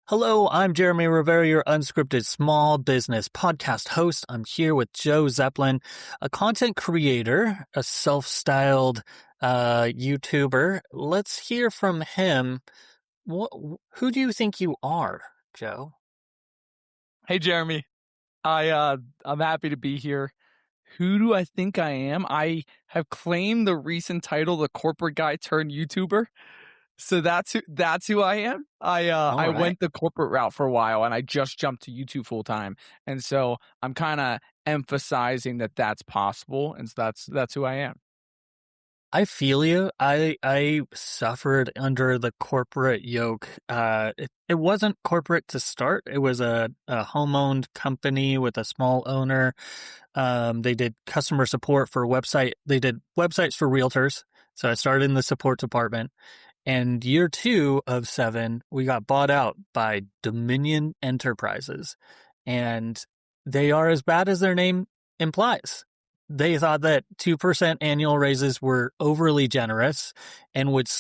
Hello, I'm Jeremy Rivera, your unscripted small business podcast host. I'm here with Joe Zeppelin, a content creator, a self-styled YouTuber. Let's hear from him. Who do you think you are, Joe? Hey Jeremy, I'm happy to be here. Who do I think I am? I have claimed the recent title, the corporate guy turned YouTuber. So that's who I am. All I right. went the corporate route for a while and I just jumped to YouTube full time. And so I'm kind of emphasizing that that's possible, and so that's who I am. I feel you. I suffered under the corporate yoke. It wasn't corporate to start. It was a home-owned company with a small owner. They did customer support for website. They did websites for realtors. So I started in the support department. And year 2 of 7, we got bought out by Dominion Enterprises. And they are as bad as their name implies. They thought that 2% annual raises were overly generous and would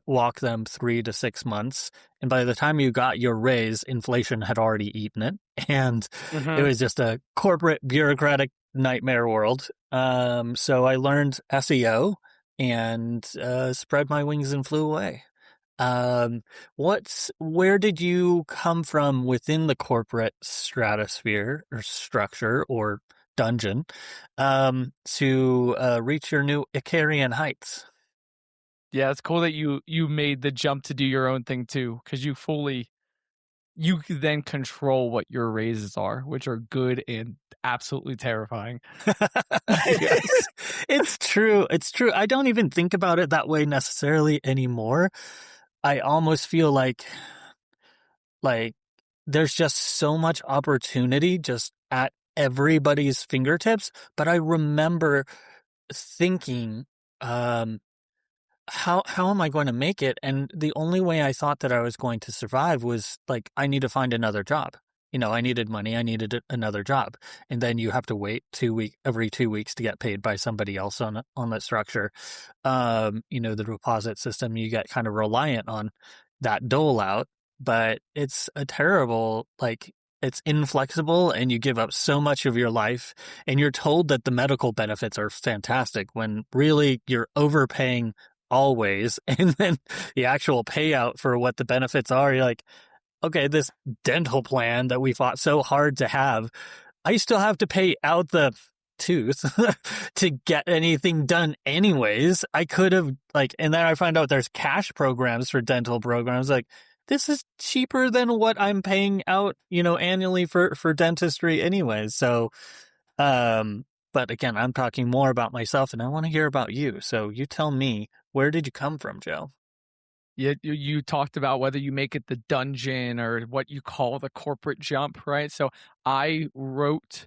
walk them 3 to 6 months. And by the time you got your raise, inflation had already eaten it. And it Hmm. was just a corporate bureaucratic nightmare world. So I learned SEO and spread my wings and flew away. Where did you come from within the corporate stratosphere or structure or dungeon, to reach your new Icarian heights? Yeah, it's cool that you made the jump to do your own thing too, because you can then control what your raises are, which are good and absolutely terrifying. Yes. It's true. It's true. I don't even think about it that way necessarily anymore. I almost feel like there's just so much opportunity just at everybody's fingertips. But I remember thinking, um, how am I going to make it? And the only way I thought that I was going to survive was like I need to find another job. I needed money. I needed another job, and then you have to wait every 2 weeks to get paid by somebody else on that structure. The deposit system, you get kind of reliant on that dole out, but it's a terrible, like, it's inflexible and you give up so much of your life, and you're told that the medical benefits are fantastic when really you're overpaying always. And then the actual payout for what the benefits are, you're like, okay, this dental plan that we fought so hard to have, I still have to pay out the tooth to get anything done anyways. I could have, like, and then I find out there's cash programs for dental programs. Like, this is cheaper than what I'm paying out, annually for dentistry anyways. So, but again, I'm talking more about myself and I want to hear about you. So you tell me, where did you come from, Joe? Yeah, you talked about whether you make it the dungeon or what you call the corporate jump, right? So I wrote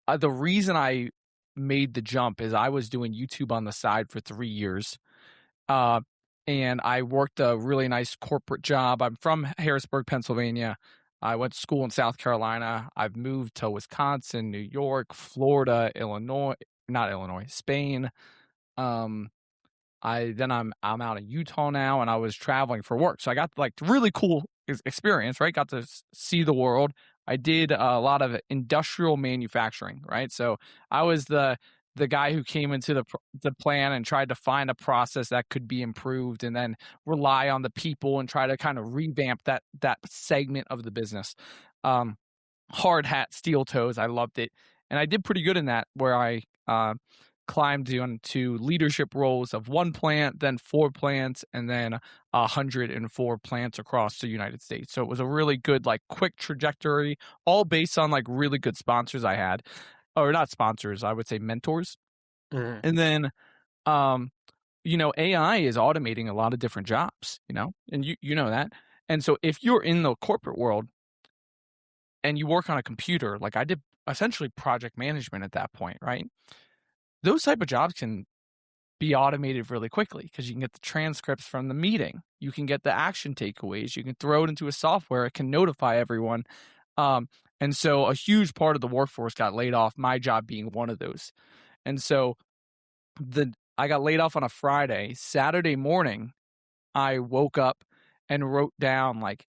the reason I made the jump is I was doing YouTube on the side for 3 years. Uh, and I worked a really nice corporate job. I'm from Harrisburg, Pennsylvania. I went to school in South Carolina. I've moved to Wisconsin, New York, Florida, Illinois, not Illinois, Spain. Um, I'm out in Utah now, and I was traveling for work, so I got like really cool experience, right? Got to see the world. I did a lot of industrial manufacturing, right? So I was the guy who came into the plan and tried to find a process that could be improved, and then rely on the people and try to kind of revamp that segment of the business. Um, Hard hat, steel toes. I loved it, and I did pretty good in that. Where I climbed into leadership roles of one plant, then 4 plants, and then 104 plants across the United States. So it was a really good, like, quick trajectory, all based on like really good sponsors I had, or not sponsors, I would say mentors. Mhm. And then, um, AI is automating a lot of different jobs, and you know that. And so if you're in the corporate world and you work on a computer, like I did essentially project management at that point, right? Those type of jobs can be automated really quickly because you can get the transcripts from the meeting. You can get the action takeaways. You can throw it into a software. It can notify everyone. Um, and so a huge part of the workforce got laid off, my job being one of those. And so I got laid off on a Friday. Saturday morning, I woke up and wrote down like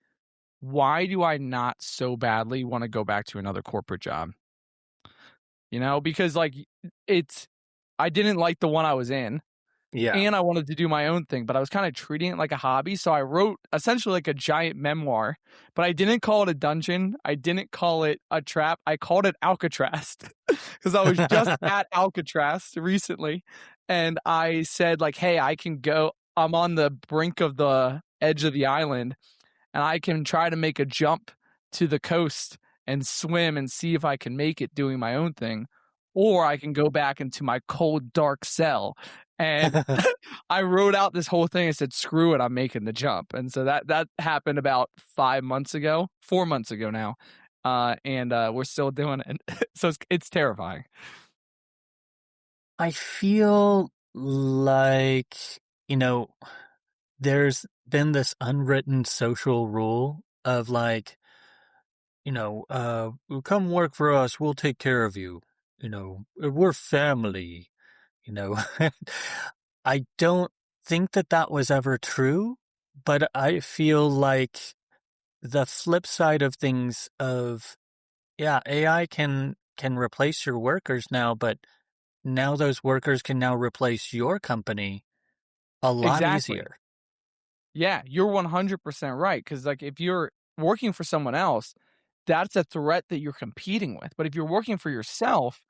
why do I not so badly want to go back to another corporate job? Because like it's I didn't like the one I was in, Yeah. and I wanted to do my own thing, but I was kind of treating it like a hobby. So I wrote essentially like a giant memoir, but I didn't call it a dungeon. I didn't call it a trap. I called it Alcatraz because I was just at Alcatraz recently. And I said, like, hey, I'm on the brink of the edge of the island and I can try to make a jump to the coast and swim and see if I can make it doing my own thing. Or I can go back into my cold, dark cell. And I wrote out this whole thing and said, screw it, I'm making the jump. And so that happened about 4 months ago now. And we're still doing it. So it's terrifying. I feel like, you know, there's been this unwritten social rule of like, come work for us, we'll take care of you. We're family, you know. I don't think that that was ever true, but I feel like the flip side of things of, yeah, AI can replace your workers now, but now those workers can now replace your company a lot Exactly. easier. Yeah, you're 100% right. Because like if you're working for someone else, that's a threat that you're competing with. But if you're working for yourself,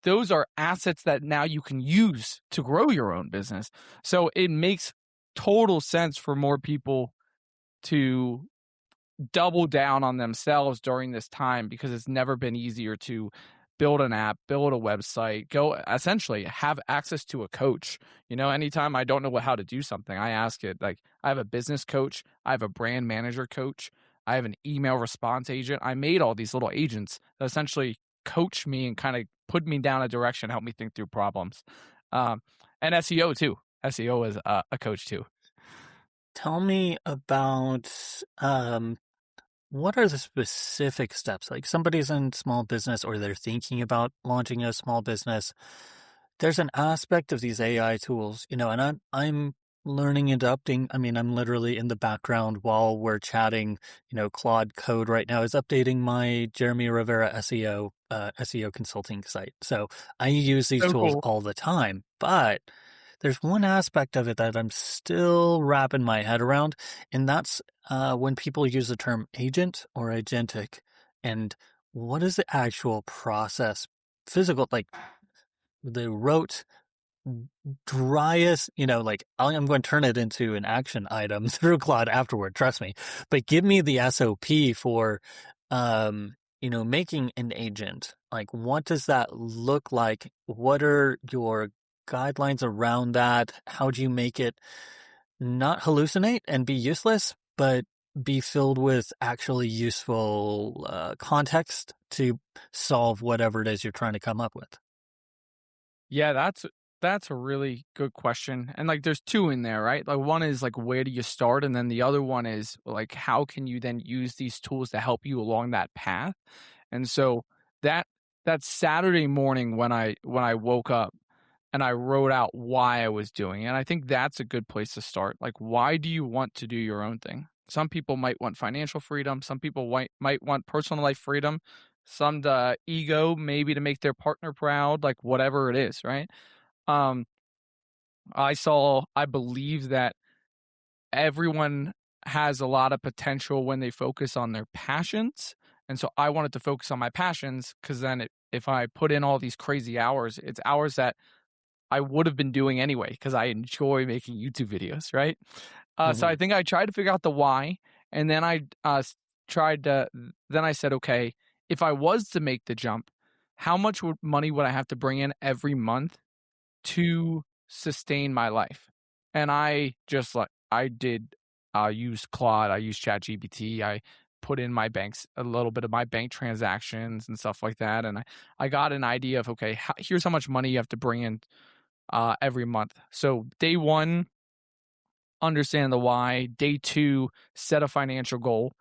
those are assets that now you can use to grow your own business. So it makes total sense for more people to double down on themselves during this time because it's never been easier to build an app, build a website, go essentially have access to a coach. Anytime I don't know how to do something, I ask it. Like I have a business coach, I have a brand manager coach, I have an email response agent. I made all these little agents that essentially coach me and kind of put me down a direction, help me think through problems. And SEO too. SEO is a coach too. Tell me about what are the specific steps? Like somebody's in small business or they're thinking about launching a small business. There's an aspect of these AI tools, and I'm learning and updating. I mean, I'm literally in the background while we're chatting. Claude Code right now is updating my Jeremy Rivera SEO consulting site. So I use these So tools cool. all the time, but there's one aspect of it that I'm still wrapping my head around, and that's when people use the term agent or agentic, and what is the actual process, physical, like they wrote driest, like I'm going to turn it into an action item through Claude afterward, trust me. But give me the SOP for, making an agent. Like, what does that look like? What are your guidelines around that? How do you make it not hallucinate and be useless, but be filled with actually useful context to solve whatever it is you're trying to come up with? Yeah, that's a really good question. And like there's two in there, right? Like one is like where do you start? And then the other one is like how can you then use these tools to help you along that path? And so that that Saturday morning when I woke up and I wrote out why I was doing it, I think that's a good place to start. Like why do you want to do your own thing? Some people might want financial freedom, some people might want personal life freedom, some the ego, maybe to make their partner proud, like whatever it is, right? Um, I believe that everyone has a lot of potential when they focus on their passions. And so I wanted to focus on my passions because then if I put in all these crazy hours, it's hours that I would have been doing anyway because I enjoy making YouTube videos, right? So Hmm. I think I tried to figure out the why, and then tried to. Then I said, okay, if I was to make the jump, how much money would I have to bring in every month to sustain my life? And I just like I did use Claude, I used ChatGPT, I put in my banks a little bit of my bank transactions and stuff like that, and I got an idea of okay, here's how much money you have to bring in every month. So day one, understand the why. Day two, set a financial goal.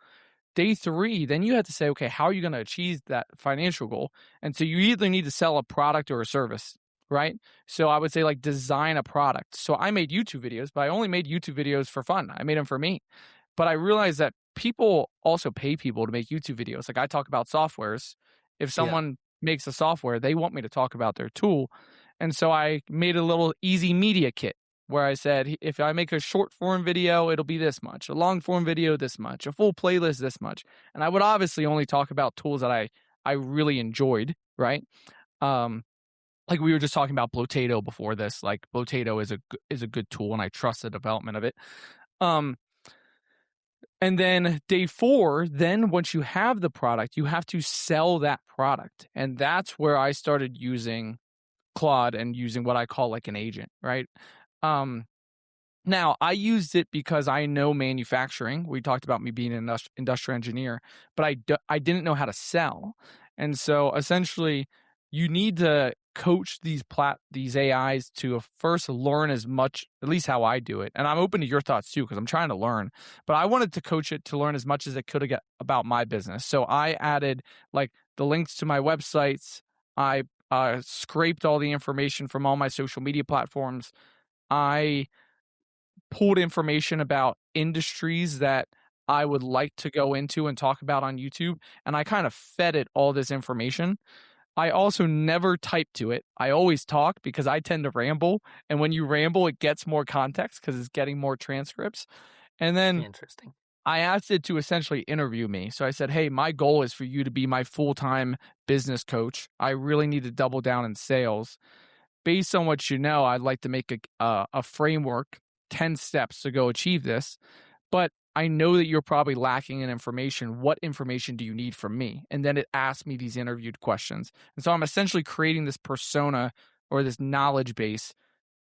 Day three, then you have to say, okay, how are you going to achieve that financial goal? And so you either need to sell a product or a service, right? So I would say like design a product. So I made YouTube videos, but I only made YouTube videos for fun. I made them for me. But I realized that people also pay people to make YouTube videos. Like I talk about softwares. If Yeah. someone makes a software, they want me to talk about their tool. And so I made a little easy media kit where I said, if I make a short form video, it'll be this much, a long form video, this much, a full playlist, this much. And I would obviously only talk about tools that I really enjoyed, right? Like we were just talking about Blotato before this. Like Blotato is a good tool, and I trust the development of it. Um, and then day 4, then once you have the product, you have to sell that product, and that's where I started using Claude and using what I call like an agent, right? Um, Now, I used it because I know manufacturing. We talked about me being an industrial engineer, but I didn't know how to sell. And so essentially, you need to coach these AIs to first learn as much, at least how I do it. And I'm open to your thoughts too, because I'm trying to learn. But I wanted to coach it to learn as much as it could get about my business. So I added like the links to my websites. I scraped all the information from all my social media platforms. I pulled information about industries that I would like to go into and talk about on YouTube, and I kind of fed it all this information. I also never type to it. I always talk because I tend to ramble, and when you ramble, it gets more context because it's getting more transcripts. And then Interesting. I asked it to essentially interview me. So I said, "Hey, my goal is for you to be my full-time business coach. I really need to double down in sales. Based on what you know, I'd like to make a framework, 10 steps to go achieve this. But I know that you're probably lacking in information. What information do you need from me?" And then it asked me these interviewed questions. And so I'm essentially creating this persona or this knowledge base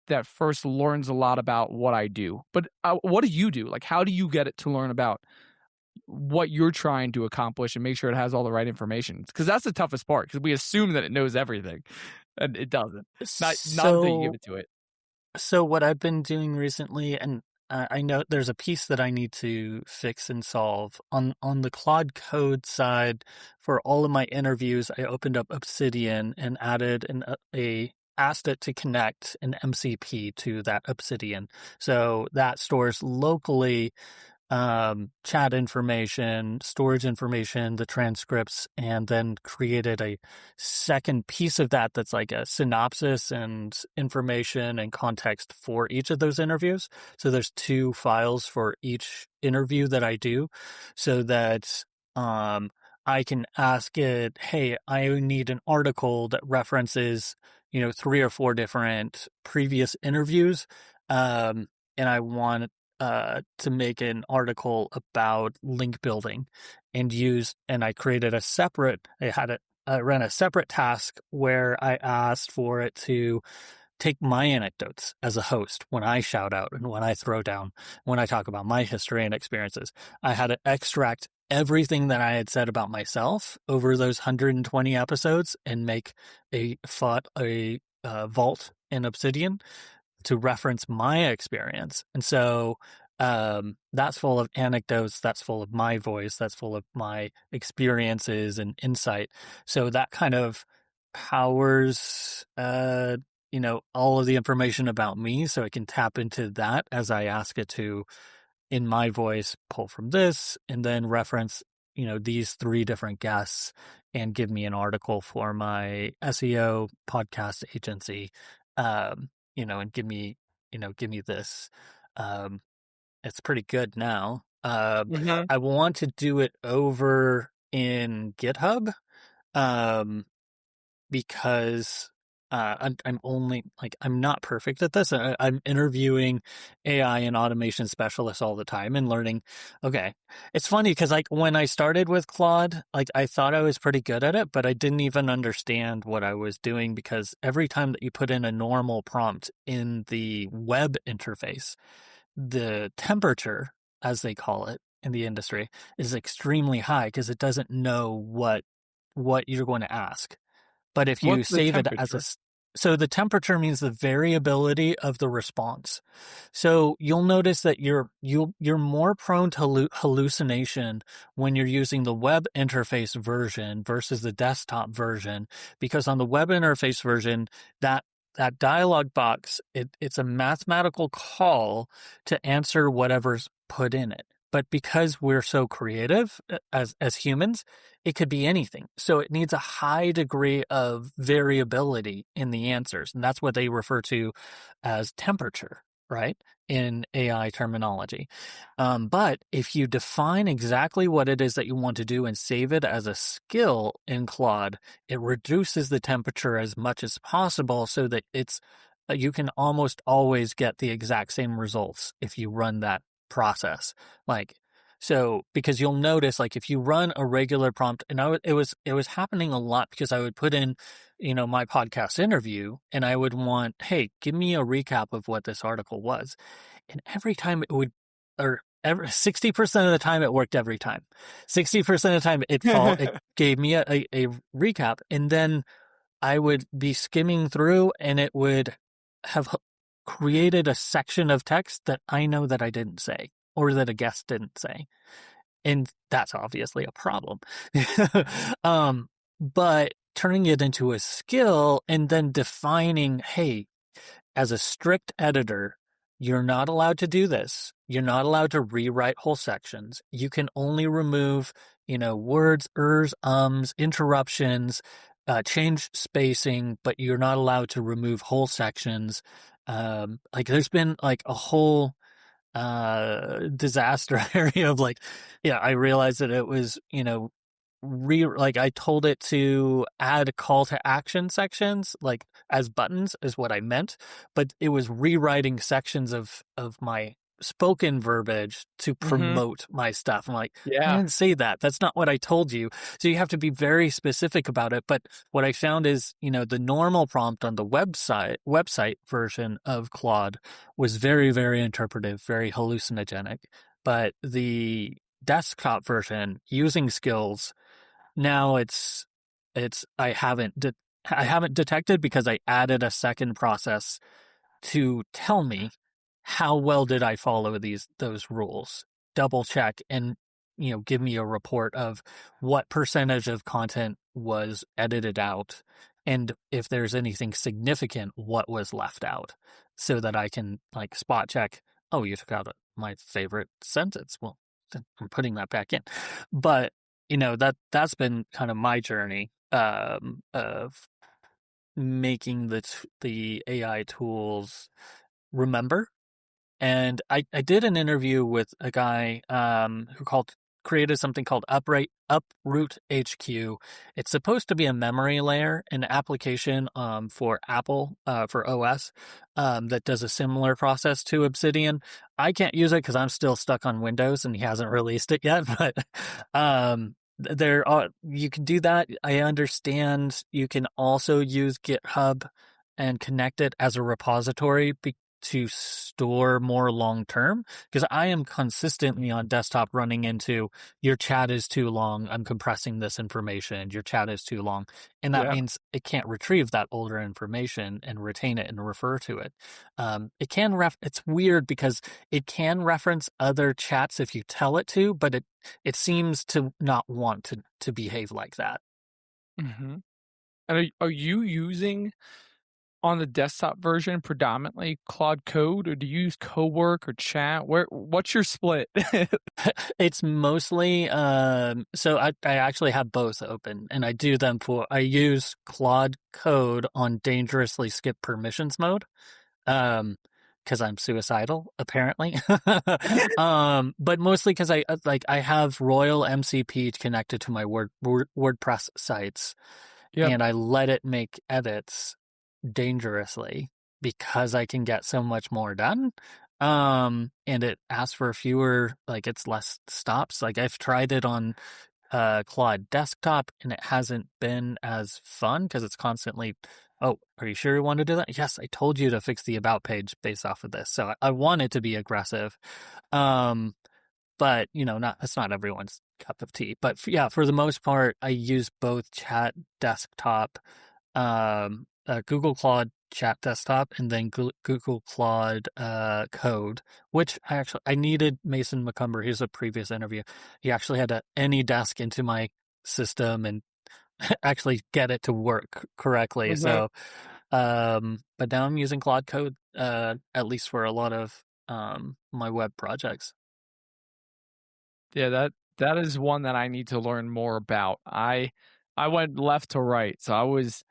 that first learns a lot about what I do. But what do you do? Like, how do you get it to learn about what you're trying to accomplish and make sure it has all the right information? Because that's the toughest part, because we assume that it knows everything, and it doesn't. Not until you give So it to it. So what I've been doing recently, and I know there's a piece that I need to fix and solve on the Claude Code side. For all of my interviews, I opened up Obsidian and added a asked it to connect an MCP to that Obsidian, so that stores locally chat information, storage information, the transcripts, and then created a second piece of that that's like a synopsis and information and context for each of those interviews. So there's 2 files for each interview that I do, so that I can ask it, hey, I need an article that references, 3 or 4 different previous interviews. And I want to make an article about link building and I created I ran a separate task where I asked for it to take my anecdotes as a host when I shout out and when I throw down, when I talk about my history and experiences. I had to extract everything that I had said about myself over those 120 episodes and make a vault in Obsidian to reference my experience. And so that's full of anecdotes, that's full of my voice, that's full of my experiences and insight. So that kind of powers all of the information about me, so I can tap into that as I ask it to, in my voice, pull from this and then reference these 3 different guests and give me an article for my SEO podcast agency. And give me this. It's pretty good now. Mhm. I want to do it over in GitHub, because I'm only I'm not perfect at this. I'm interviewing AI and automation specialists all the time and learning. Okay, it's funny because when I started with Claude, I thought I was pretty good at it, but I didn't even understand what I was doing, because every time that you put in a normal prompt in the web interface, the temperature, as they call it in the industry, is extremely high because it doesn't know what you're going to ask. But if you What's the save it as temperature? so the temperature means the variability of the response. So you'll notice that you're more prone to hallucination when you're using the web interface version versus the desktop version, because on the web interface version, that dialog box, it's a mathematical call to answer whatever's put in it. But because we're so creative as humans, it could be anything. So it needs a high degree of variability in the answers. And that's what they refer to as temperature, right? In AI terminology. But if you define exactly what it is that you want to do and save it as a skill in Claude, it reduces the temperature as much as possible so that you can almost always get the exact same results if you run that process. Like, so because you'll notice, like, if you run a regular prompt, and it was happening a lot because I would put in, my podcast interview, and I would want, hey, give me a recap of what this article was, and every time it would, or every 60% of the time it worked every time. 60% of the time it gave me a recap, and then I would be skimming through, and it would have created a section of text that I know that I didn't say or that a guest didn't say. And that's obviously a problem. But turning it into a skill and then defining, hey, as a strict editor, you're not allowed to do this. You're not allowed to rewrite whole sections. You can only remove, words, ers, ums, interruptions, change spacing, but you're not allowed to remove whole sections. Like there's been like a whole disaster area of like, yeah, I realized that it was, like I told it to add call to action sections, like as buttons is what I meant, but it was rewriting sections of my spoken verbiage to Mm-hmm. promote my stuff. I'm like, I Yeah. didn't say that. That's not what I told you. So you have to be very specific about it. But what I found is, the normal prompt on the website version of Claude was very, very interpretive, very hallucinogenic. But the desktop version using skills, now it's I haven't detected because I added a second process to tell me how well did I follow those rules. Double check and give me a report of what percentage of content was edited out and if there's anything significant what was left out so that I can like spot check, oh, you took out my favorite sentence. Well, then I'm putting that back in. But that's been kind of my journey of making the AI tools remember. And I did an interview with a guy who created something called Uproot HQ. It's supposed to be a memory layer, an application for Apple for OS that does a similar process to Obsidian. I can't use it because I'm still stuck on Windows and he hasn't released it yet. But there are you can do that. I understand you can also use GitHub and connect it as a repository to store more long term, because I am consistently on desktop running into your chat is too long. I'm compressing this information. Your chat is too long. And that Yeah. means it can't retrieve that older information and retain it and refer to it. It's weird because it can reference other chats if you tell it to, but it seems to not want to behave like that. Mm-hmm. And are you using on the desktop version predominantly Claude Code, or do you use Cowork or Chat? What's your split? It's mostly so I actually have both open and I use Claude Code on dangerously skip permissions mode. Because I'm suicidal, apparently. But mostly because I have Royal MCP connected to my WordPress sites, Yep. and I let it make edits dangerously because I can get so much more done. And it asks for fewer, like it's less stops. Like I've tried it on Claude desktop and it hasn't been as fun because it's constantly, oh, are you sure you want to do that? Yes, I told you to fix the about page based off of this. So I want it to be aggressive. Um, but that's not everyone's cup of tea. But yeah, for the most part, I use both chat desktop, Google Claude chat desktop, and then Google Claude code, which I needed Mason McCumber. He's a previous interview. He actually had to AnyDesk into my system and actually get it to work correctly. Mhm. So, but now I'm using Claude code, at least for a lot of my web projects. Yeah, that is one that I need to learn more about. I went left to right, so I was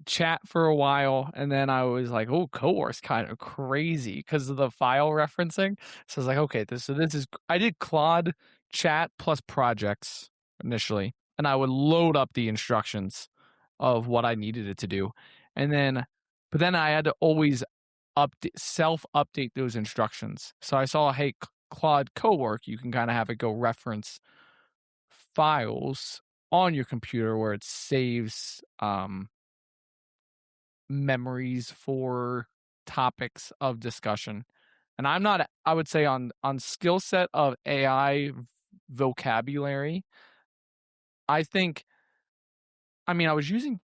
chat for a while, and then I was like, "Oh, cowork's kind of crazy because of the file referencing." So I was like, "Okay, this is." I did Claude chat plus projects initially, and I would load up the instructions of what I needed it to do, and then, but then I had to always update self update those instructions. So I saw, hey, Claude Cowork, you can kind of have it go reference files on your computer where it saves memories for topics of discussion. And I'm not, I would say, on skill set of AI vocabulary. I think, I mean, I was using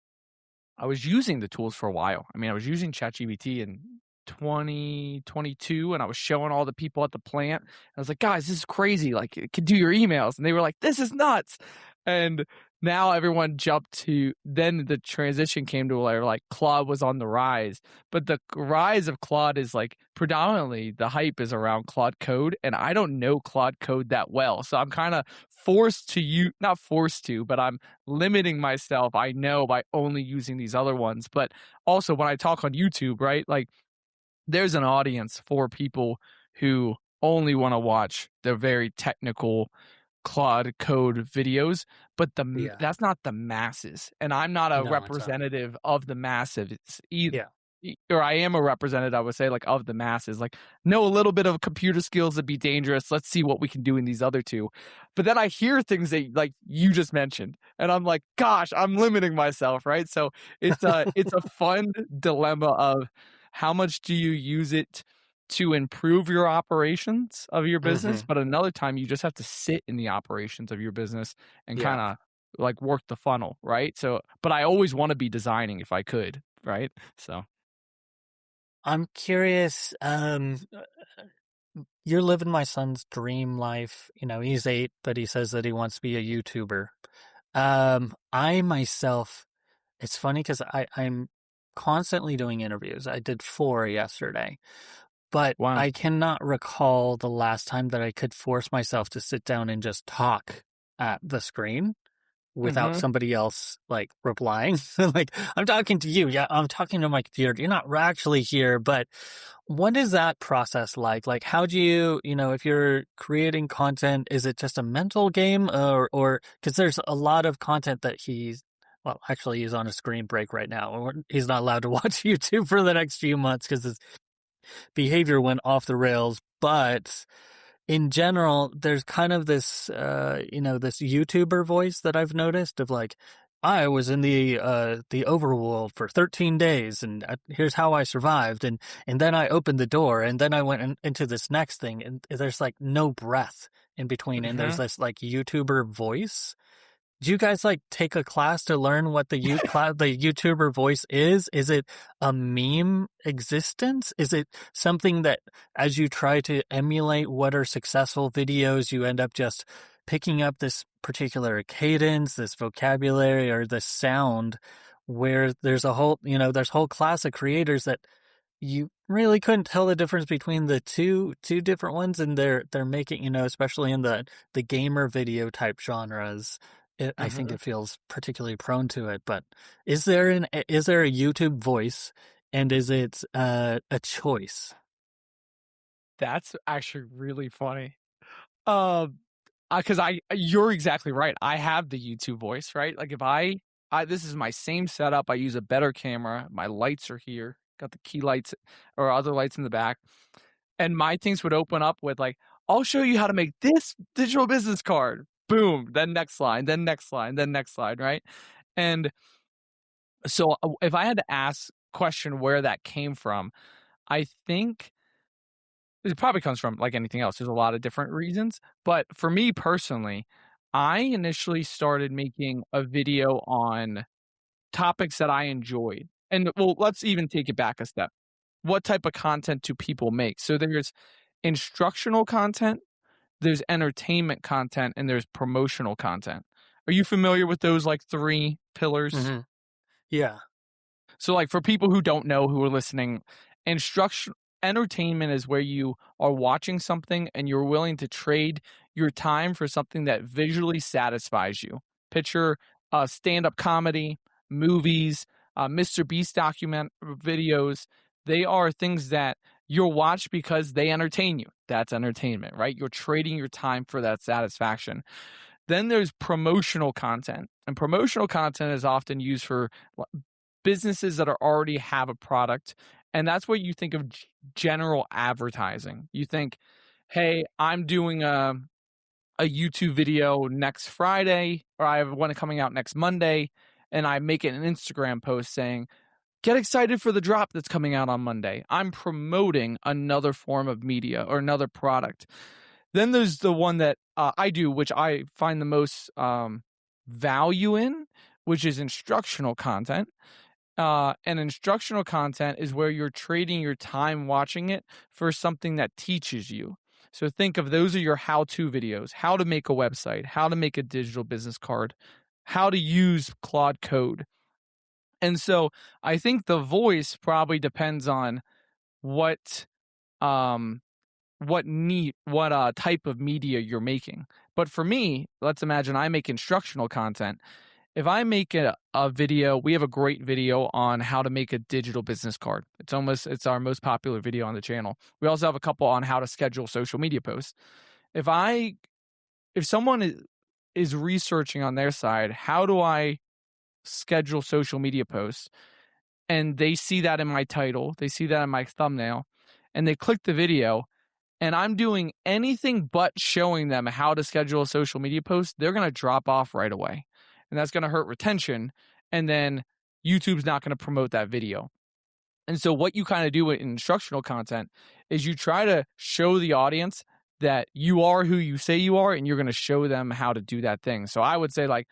the tools for a while. I mean, I was using ChatGPT in 2022, and I was showing all the people at the plant. I was like, guys, this is crazy. Like, it could do your emails. And they were like, this is nuts. And now everyone jumped to, then the transition came to where like Claude was on the rise. But the rise of Claude is like predominantly the hype is around Claude Code. And I don't know Claude Code that well. So I'm kind of forced to not forced to, but I'm limiting myself, I know, by only using these other ones. But also when I talk on YouTube, right? Like there's an audience for people who only want to watch the very technical Claude code videos, but Yeah. that's not the masses. And I'm not a No, it's not. representative of the masses either. Yeah. Or I am a representative, I would say, like of the masses. Like, know a little bit of computer skills would be dangerous. Let's see what we can do in these other two. But then I hear things that like you just mentioned, and I'm like, gosh, I'm limiting myself, right? So it's a fun dilemma of how much do you use it to improve your operations of your business, Hmm. but another time you just have to sit in the operations of your business and kind Yeah. of like work the funnel, right? So, but I always want to be designing if I could, right? So, I'm curious. You're living my son's dream life. You know, he's 8, but he says that he wants to be a YouTuber. I myself, it's funny because I'm constantly doing interviews. I did 4 yesterday, but wow. I cannot recall the last time that I could force myself to sit down and just talk at the screen without Mhm. somebody else like replying. Like, I'm talking to you. Yeah, I'm talking to my computer. You're not actually here, but what is that process like? Like, how do you, if you're creating content, is it just a mental game or because there's a lot of content that well, actually, he's on a screen break right now. He's not allowed to watch YouTube for the next few months because his behavior went off the rails. But in general, there's kind of this, this YouTuber voice that I've noticed of like, I was in the overworld for 13 days, and here's how I survived, and then I opened the door, and then I went into this next thing, and there's like no breath in between, and there's Mhm. this like YouTuber voice. Do you guys like take a class to learn what the the YouTuber voice is? Is it a meme existence? Is it something that as you try to emulate what are successful videos, you end up just picking up this particular cadence, this vocabulary, or this sound where there's a whole, there's a whole class of creators that you really couldn't tell the difference between the two different ones, and they're making, especially in the gamer video type genres. I think Mhm. it feels particularly prone to it. But is there a YouTube voice, and is it a choice? That's actually really funny. Um, because you're exactly right. I have the YouTube voice, right? Like if I this is my same setup. I use a better camera. My lights are here. Got the key lights or other lights in the back. And my things would open up with like, I'll show you how to make this digital business card. Boom. Then next line, then next line, then next line, right? And so if I had to ask question where that came from, I think it probably comes from like anything else. There's a lot of different reasons. But for me personally, I initially started making a video on topics that I enjoyed. And well, let's even take it back a step. What type of content do people make? So there's instructional content, there's entertainment content, and there's promotional content. Are you familiar with those like 3 pillars? Hmm. Yeah. So like for people who don't know who are listening, instruction entertainment is where you are watching something and you're willing to trade your time for something that visually satisfies you. Picture stand-up comedy, movies, Mr. Beast document videos. They are things that you'll watch because they entertain you. That's entertainment, right? You're trading your time for that satisfaction. Then there's promotional content, and promotional content is often used for businesses that already have a product, and that's what you think of general advertising. You think, hey, I'm doing a YouTube video next Friday, or I have one coming out next Monday, and I make it an Instagram post saying, get excited for the drop that's coming out on Monday. I'm promoting another form of media or another product. Then there's the one that I do, which I find the most value in, which is instructional content. And instructional content is where you're trading your time watching it for something that teaches you. So think of those are your how-to videos, how to make a website, how to make a digital business card, how to use Claude Code. And so I think the voice probably depends on what type of media you're making. But for me, let's imagine I make instructional content. If I make a video, we have a great video on how to make a digital business card. It's our most popular video on the channel. We also have a couple on how to schedule social media posts. If someone is researching on their side, how do I schedule social media posts? And they see that in my title, they see that in my thumbnail, and they click the video, and I'm doing anything but showing them how to schedule a social media post, they're going to drop off right away. And that's going to hurt retention. And then YouTube's not going to promote that video. And so what you kind of do with instructional content is you try to show the audience that you are who you say you are, and you're going to show them how to do that thing. So I would say, like,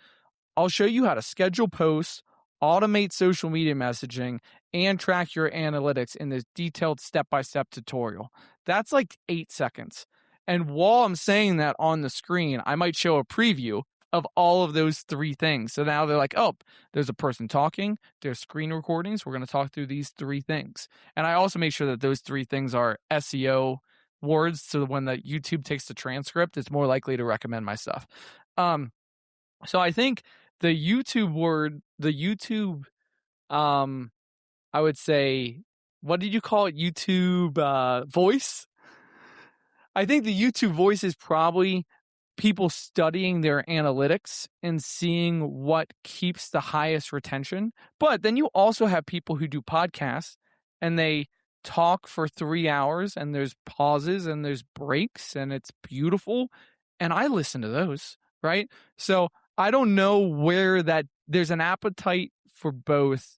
I'll show you how to schedule posts, automate social media messaging, and track your analytics in this detailed step-by-step tutorial. That's like 8 seconds. And while I'm saying that on the screen, I might show a preview of all of those 3 things. So now they're like, oh, there's a person talking, there's screen recordings, we're going to talk through these 3 things. And I also make sure that those 3 things are SEO words, so when the YouTube takes the transcript, it's more likely to recommend my stuff. So I think the YouTube, I would say, what did you call it? YouTube voice? I think the YouTube voice is probably people studying their analytics and seeing what keeps the highest retention. But then you also have people who do podcasts and they talk for 3 hours and there's pauses and there's breaks and it's beautiful. And I listen to those, right? So I don't know where that there's an appetite for both.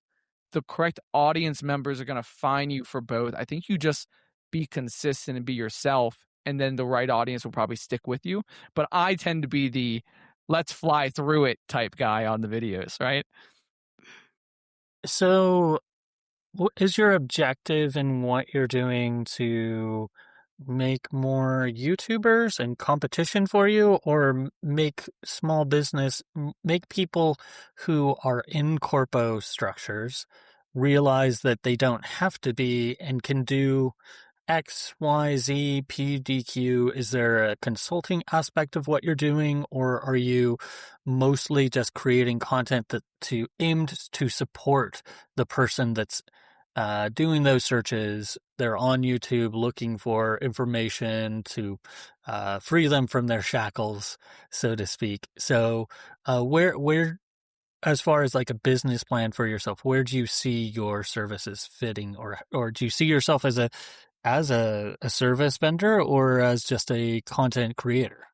The correct audience members are going to find you for both. I think you just be consistent and be yourself, and then the right audience will probably stick with you. But I tend to be the let's fly through it type guy on the videos, right? So, what is your objective in what you're doing to make more YouTubers and competition for you, or make small business, make people who are in corpo structures realize that they don't have to be and can do X, Y, Z, P, D, Q? Is there a consulting aspect of what you're doing, or are you mostly just creating content aimed to support the person that's doing those searches? They're on YouTube looking for information to free them from their shackles, so to speak. So, where, as far as like a business plan for yourself, where do you see your services fitting, or do you see yourself as a service vendor or as just a content creator?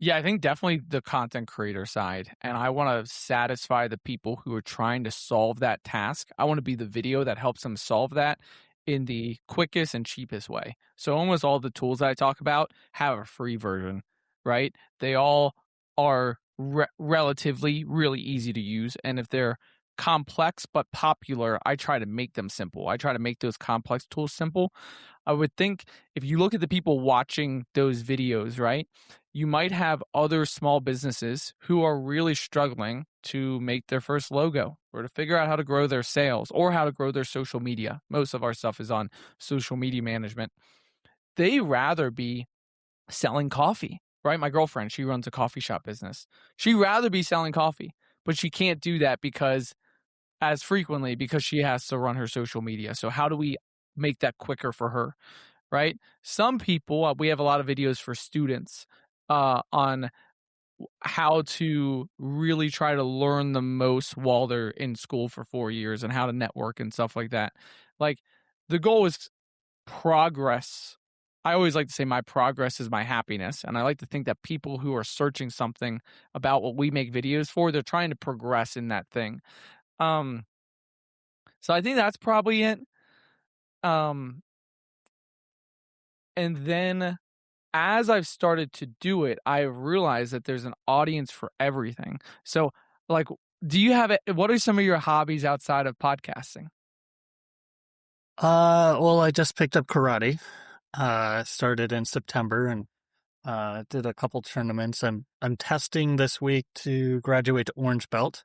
Yeah, I think definitely the content creator side. And I want to satisfy the people who are trying to solve that task. I want to be the video that helps them solve that in the quickest and cheapest way. So almost all the tools that I talk about have a free version, right? They all are relatively really easy to use. And if they're complex but popular, I try to make them simple. I try to make those complex tools simple. I would think if you look at the people watching those videos, right, you might have other small businesses who are really struggling to make their first logo or to figure out how to grow their sales or how to grow their social media. Most of our stuff is on social media management. They rather be selling coffee, right? My girlfriend, she runs a coffee shop business. She'd rather be selling coffee, but she can't do that as frequently because she has to run her social media. So how do we make that quicker for her, right? Some people, we have a lot of videos for students on how to really try to learn the most while they're in school for 4 years and how to network and stuff like that. Like the goal is progress. I always like to say my progress is my happiness. And I like to think that people who are searching something about what we make videos for, they're trying to progress in that thing. Um, so I think that's probably it. Um, and then as I've started to do it, I realized that there's an audience for everything. So, like, do you have it? What are some of your hobbies outside of podcasting? Well, I just picked up karate. Started in September and did a couple tournaments. I'm testing this week to graduate to orange belt,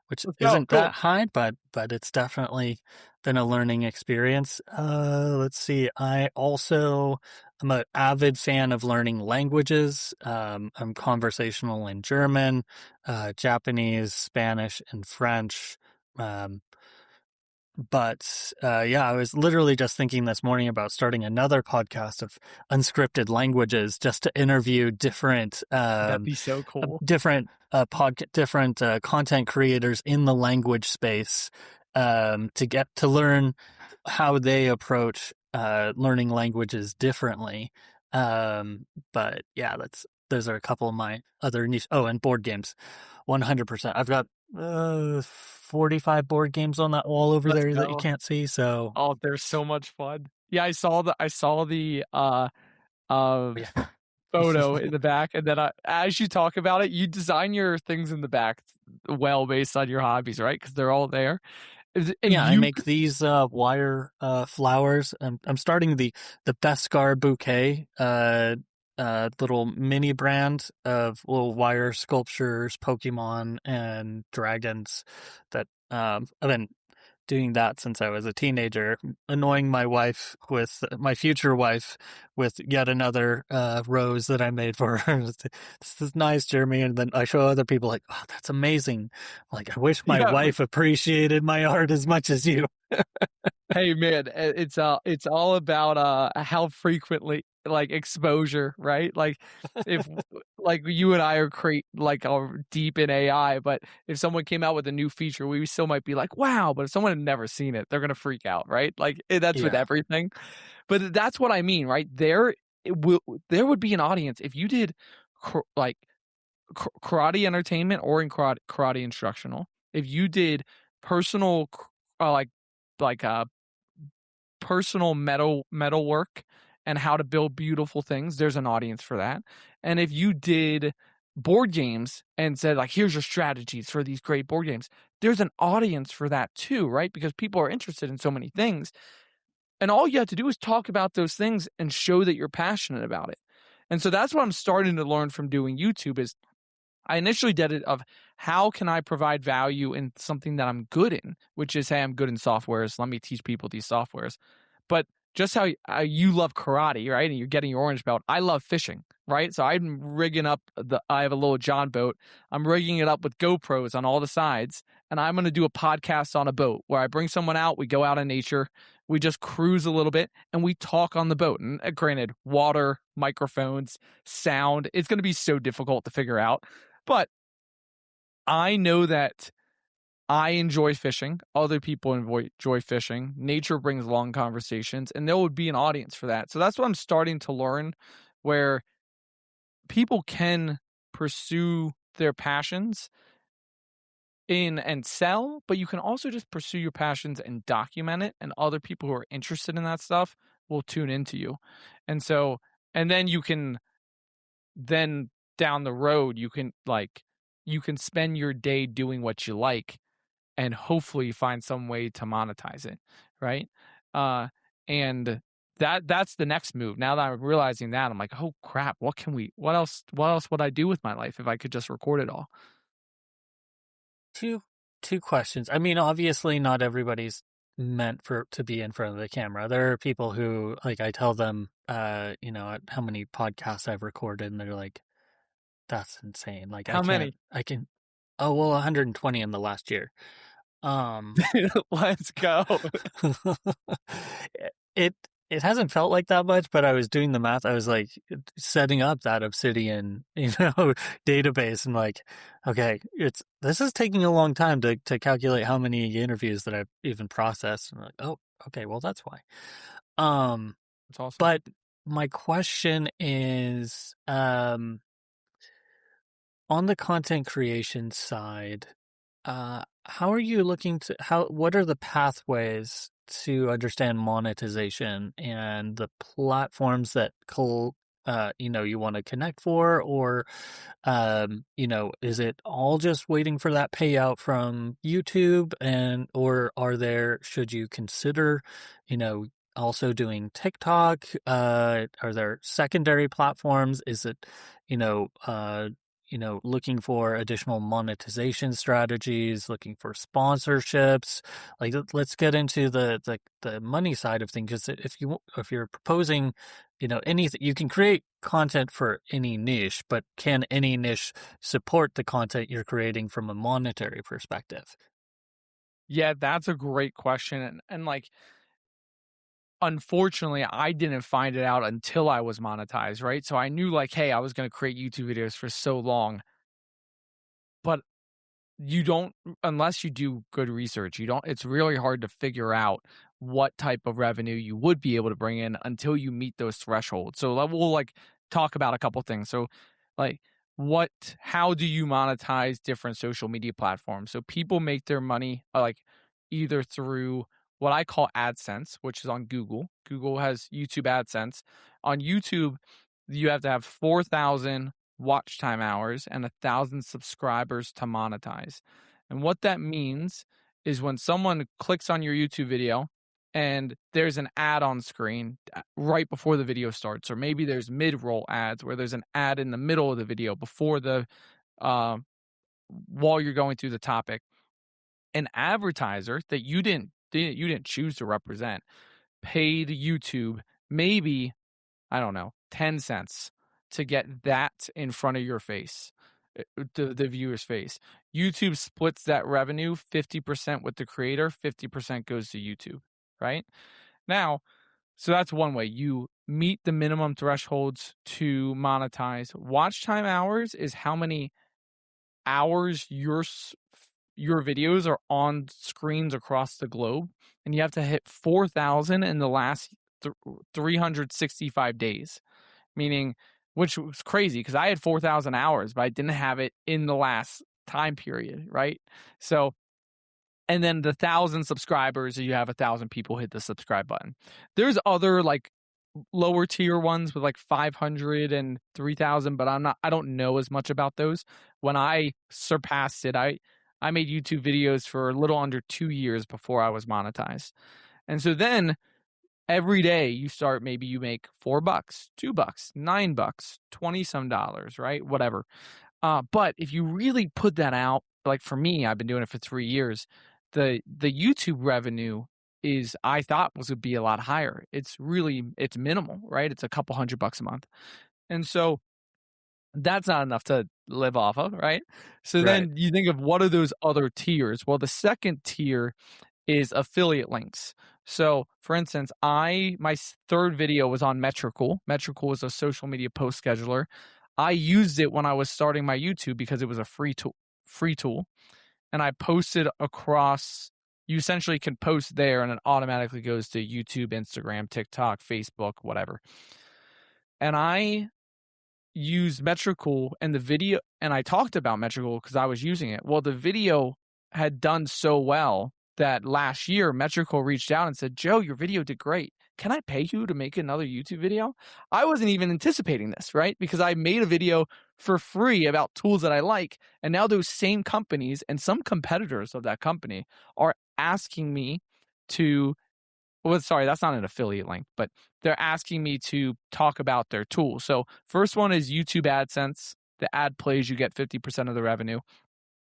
which Let's go. isn't Cool. that high, but it's definitely been a learning experience. Let's see. I also am an avid fan of learning languages. I'm conversational in German, Japanese, Spanish, and French. Um, but yeah, I was literally just thinking this morning about starting another podcast of unscripted languages just to interview That'd be so cool. different content creators in the language space to get to learn how they approach learning languages differently. But yeah, those are a couple of my other niche. Oh, and board games, 100%. I've got 45 board games on that wall over Let's there that you go. can't see. So Oh, they're so much fun. Yeah, I saw the uh yeah. photo in the back, and then as you talk about it, you design your things in the back well based on your hobbies, right? Because they're all there. And Yeah, I you make these wire flowers. I'm starting the Beskar bouquet, little mini brand of little wire sculptures, Pokemon and dragons that I've been doing that since I was a teenager, annoying my future wife with yet another rose that I made for her. This is nice, Jeremy. And then I show other people like, oh, that's amazing. Like, I wish my yeah, wife appreciated my art as much as you. hey man, it's all about how frequently, like, exposure, right? Like if like you and I are deep in AI, but if someone came out with a new feature, we still might be like, wow. But if someone had never seen it, they're gonna freak out, right? Like that's with Yeah. everything. But that's what I mean, right? There would be an audience if you did like karate entertainment or in karate instructional. If you did personal, uh, like like personal metal work and how to build beautiful things, there's an audience for that. And if you did board games and said like, here's your strategies for these great board games, there's an audience for that too, right? Because people are interested in so many things, and all you have to do is talk about those things and show that you're passionate about it. And so that's what I'm starting to learn from doing YouTube is I initially did it of how can I provide value in something that I'm good in, which is, hey, I'm good in softwares. Let me teach people these softwares. But just how you love karate, right? And you're getting your orange belt. I love fishing, right? So I'm rigging up I have a little John boat. I'm rigging it up with GoPros on all the sides. And I'm going to do a podcast on a boat where I bring someone out. We go out in nature. We just cruise a little bit and we talk on the boat. And granted, water, microphones, sound, it's going to be so difficult to figure out. But I know that I enjoy fishing. Other people enjoy fishing. Nature brings long conversations, and there would be an audience for that. So that's what I'm starting to learn, where people can pursue their passions in and sell, but you can also just pursue your passions and document it, and other people who are interested in that stuff will tune into you. And so, and then you can then down the road, you can spend your day doing what you like and hopefully find some way to monetize it, right? Uh, and that's the next move. Now that I'm realizing that, I'm like, oh crap, what else would I do with my life if I could just record it all? Two two questions. I mean, obviously not everybody's meant for to be in front of the camera. There are people who, like, I tell them how many podcasts I've recorded, and they're like, that's insane. Like, How many? I can oh well, 120 in the last year. Um Let's go. it it hasn't felt like that much, but I was doing the math. I was like setting up that Obsidian, database, and like, okay, this is taking a long time to calculate how many interviews that I've even processed. And I'm like, oh, okay, well that's why. Um, That's awesome. but my question is, on the content creation side, how are you looking to what are the pathways to understand monetization and the platforms that you want to connect for, or is it all just waiting for that payout from YouTube, or should you consider, also doing TikTok? Are there secondary platforms? Is it, you know, uh, looking for additional monetization strategies, looking for sponsorships? Like, let's get into the money side of things. Because if you're proposing, anything, you can create content for any niche, but can any niche support the content you're creating from a monetary perspective? Yeah, that's a great question. And like, unfortunately, I didn't find it out until I was monetized, right? So I knew like, hey, I was going to create YouTube videos for so long, but you don't, unless you do good research, you don't, it's really hard to figure out what type of revenue you would be able to bring in until you meet those thresholds. So we'll like talk about a couple things. So like, how do you monetize different social media platforms? So people make their money like either through what I call AdSense, which is on Google. Google has YouTube AdSense. On YouTube, you have to have 4,000 watch time hours and 1,000 subscribers to monetize. And what that means is when someone clicks on your YouTube video and there's an ad on screen right before the video starts, or maybe there's mid-roll ads where there's an ad in the middle of the video before the while you're going through the topic, an advertiser that you didn't choose to represent paid YouTube maybe, I don't know, 10 cents to get that in front of your face, the viewer's face. YouTube splits that revenue 50% with the creator, 50% goes to YouTube, right? Now, so that's one way. You meet the minimum thresholds to monetize. Watch time hours is how many hours your videos are on screens across the globe, and you have to hit 4,000 in the last 365 days, meaning, which was crazy because I had 4,000 hours, but I didn't have it in the last time period, right? So, and then the 1,000 subscribers, you have 1,000 people hit the subscribe button. There's other like lower tier ones with like 500 and 3,000, but I don't know as much about those. When I surpassed it, I made YouTube videos for a little under 2 years before I was monetized. And so then every day maybe you make $4, $2, $9, 20 some dollars, right? Whatever. But if you really put that out, like for me, I've been doing it for 3 years. The YouTube revenue I thought would be a lot higher. It's minimal, right? It's a couple $100 a month. And so that's not enough to live off of, right? So Right. then you think of what are those other tiers? Well, the second tier is affiliate links. So, for instance, my third video was on Metricool. Metricool is a social media post scheduler. I used it when I was starting my YouTube because it was a free tool, and I posted across. You essentially can post there, and it automatically goes to YouTube, Instagram, TikTok, Facebook, whatever. And I used Metricool and the video, and I talked about Metricool because I was using it. Well, the video had done so well that last year Metricool reached out and said, Joe, your video did great. Can I pay you to make another YouTube video? I wasn't even anticipating this, right? Because I made a video for free about tools that I like. And now those same companies and some competitors of that company are asking me to, well, sorry, that's not an affiliate link, but they're asking me to talk about their tool. So first one is YouTube AdSense. The ad plays, you get 50% of the revenue.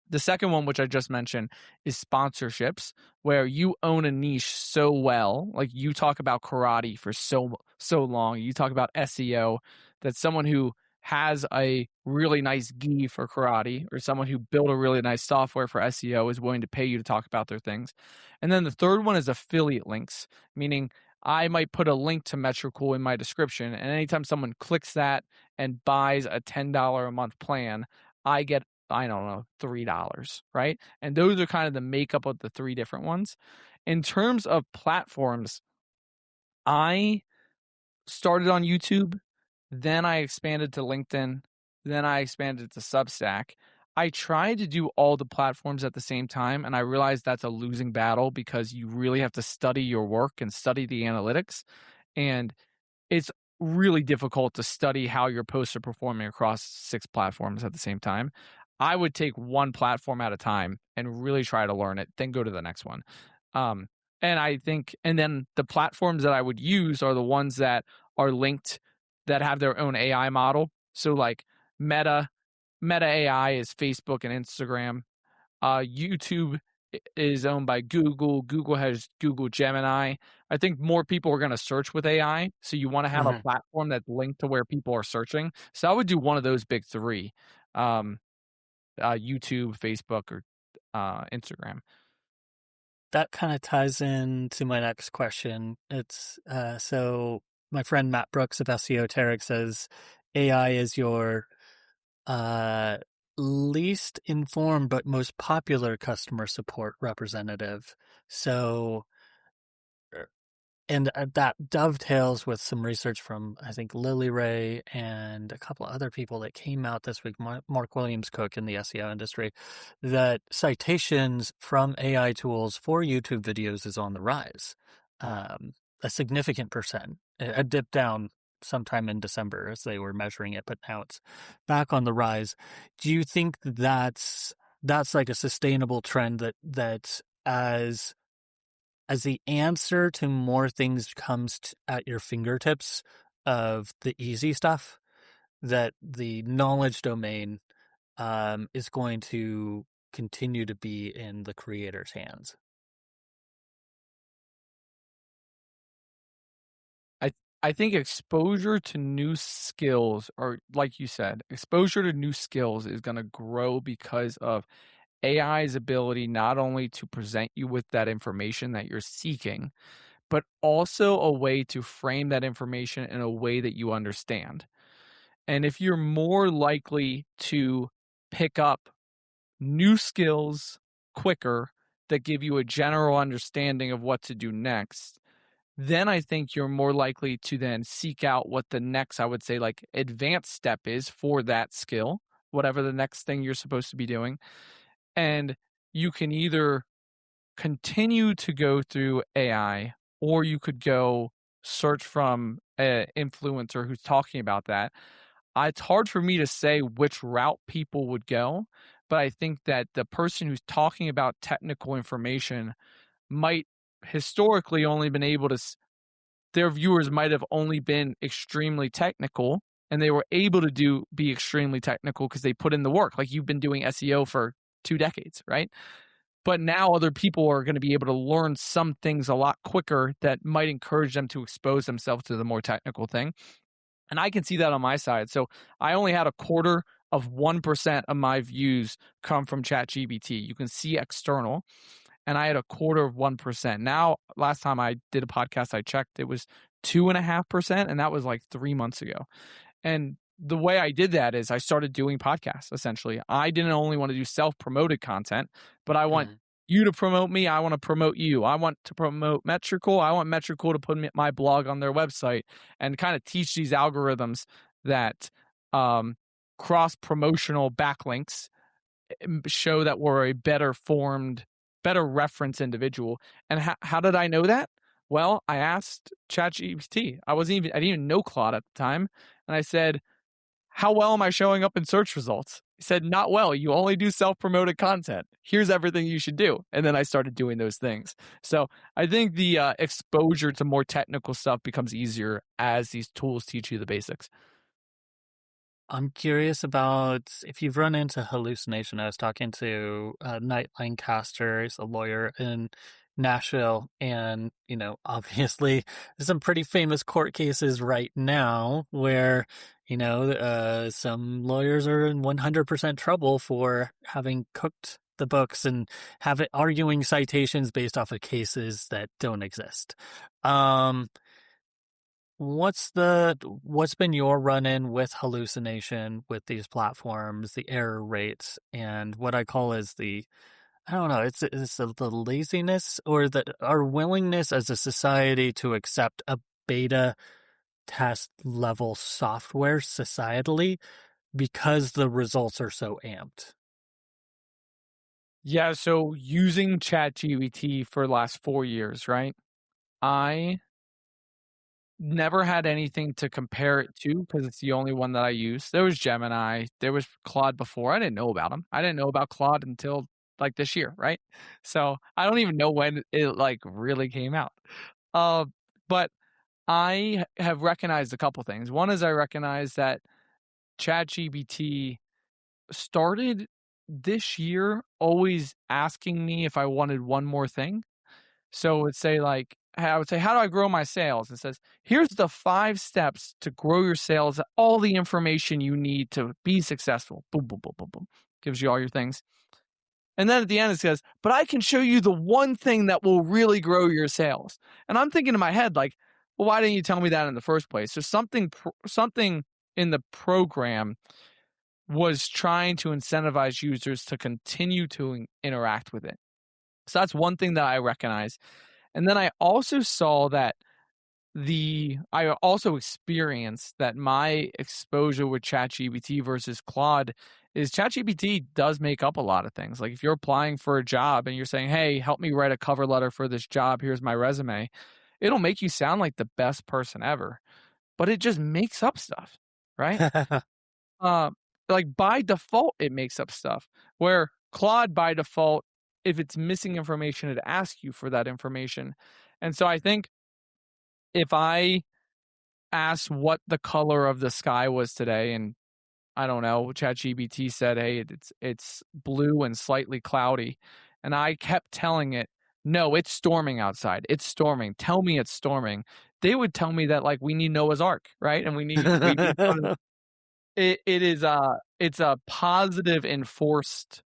The second one, which I just mentioned, is sponsorships, where you own a niche so well. Like you talk about karate for so long. You talk about SEO, that someone who has a really nice gi for karate or someone who built a really nice software for SEO is willing to pay you to talk about their things. And then the third one is affiliate links, meaning I might put a link to Metricool in my description, and anytime someone clicks that and buys a $10 a month plan, I get, I don't know, $3, right? And those are kind of the makeup of the three different ones. In terms of platforms, I started on YouTube, then I expanded to LinkedIn, then I expanded to Substack. I tried to do all the platforms at the same time, and I realized that's a losing battle because you really have to study your work and study the analytics. And it's really difficult to study how your posts are performing across 6 platforms at the same time. I would take one platform at a time and really try to learn it, then go to the next one. Um, and I think, and then the platforms that I would use are the ones that are linked, that have their own AI model. So like Meta, Meta AI is Facebook and Instagram. YouTube is owned by Google. Google has Google Gemini. I think more people are going to search with AI. So you want to have a Mhm. platform that's linked to where people are searching. So I would do one of those big three, um, YouTube, Facebook, or Instagram. That kind of ties into my next question. It's so my friend Matt Brooks of SEO Tarek says AI is your uh, least informed but most popular customer support representative. So and that dovetails with some research from, I think, Lily Ray and a couple of other people that came out this week, Mark Williams Cook in the SEO industry, that citations from AI tools for YouTube videos is on the rise. A significant percent. It dipped down sometime in December as they were measuring it, but now it's back on the rise. Do you think that's like a sustainable trend that as the answer to more things comes at your fingertips of the easy stuff, that the knowledge domain is going to continue to be in the creator's hands? I I think exposure to new skills, or like you said, exposure to new skills is going to grow because of AI's ability not only to present you with that information that you're seeking, but also a way to frame that information in a way that you understand. And if you're more likely to pick up new skills quicker that give you a general understanding of what to do next, then I think you're more likely to then seek out what the next, I would say, like advanced step is for that skill, whatever the next thing you're supposed to be doing. And you can either continue to go through AI, or you could go search from an influencer who's talking about that. It's hard for me to say which route people would go, but I think that the person who's talking about technical information might historically only been able to, their viewers might have only been extremely technical, and they were able to be extremely technical because they put in the work. Like you've been doing SEO for 2 decades, right? But now other people are going to be able to learn some things a lot quicker that might encourage them to expose themselves to the more technical thing. And I can see that on my side. So I only had a quarter of 1% of my views come from ChatGPT. You can see external, and I had a quarter of 1%. Now, last time I did a podcast, I checked, it was 2.5%, and that was like 3 months ago. And the way I did that is I started doing podcasts, essentially. I didn't only want to do self-promoted content, but I want Mhm. you to promote me. I want to promote you. I want to promote Metricool. I want Metricool to put my blog on their website and kind of teach these algorithms that cross-promotional backlinks show that we're a better formed, better reference individual. And how did I know that? Well, I asked ChatGPT. I didn't even know Claude at the time. And I said, how well am I showing up in search results? He said, not well. You only do self-promoted content. Here's everything you should do. And then I started doing those things. So I think the exposure to more technical stuff becomes easier as these tools teach you the basics. I'm curious about if you've run into hallucination. I was talking to Night Lancaster, he's a lawyer in Nashville, and obviously, there's some pretty famous court cases right now where some lawyers are in 100% trouble for having cooked the books and arguing citations based off of cases that don't exist. Um, what's been your run-in with hallucination with these platforms, the error rates, and what I call is I don't know, the laziness or our willingness as a society to accept a beta test level software societally because the results are so amped. Yeah, so using ChatGPT for the last 4 years, right? I never had anything to compare it to because it's the only one that I use. There was Gemini, there was Claude before. I didn't know about him. I didn't know about Claude until like this year, right? So I don't even know when it like really came out. Uh, but I have recognized a couple things. One is I recognize that ChatGPT started this year always asking me if I wanted one more thing. So it would say like, I would say, how do I grow my sales? It says, here's the 5 steps to grow your sales, all the information you need to be successful. Boom, boom, boom, boom, boom. Gives you all your things. And then at the end it says, but I can show you the one thing that will really grow your sales. And I'm thinking in my head, like, well, why didn't you tell me that in the first place? So something in the program was trying to incentivize users to continue to interact with it. So that's one thing that I recognize. And then I also saw that I also experienced that my exposure with ChatGPT versus Claude is ChatGPT does make up a lot of things. Like if you're applying for a job and you're saying, hey, help me write a cover letter for this job, here's my resume, it'll make you sound like the best person ever, but it just makes up stuff, right? Uh, like by default, it makes up stuff where Claude by default, if it's missing information, it asks you for that information. And so I think if I asked what the color of the sky was today, and I don't know, ChatGPT said, "Hey, it's blue and slightly cloudy," and I kept telling it, "No, it's storming outside. It's storming. Tell me it's storming." They would tell me that like we need Noah's Ark, right? And we need it's a positive enforced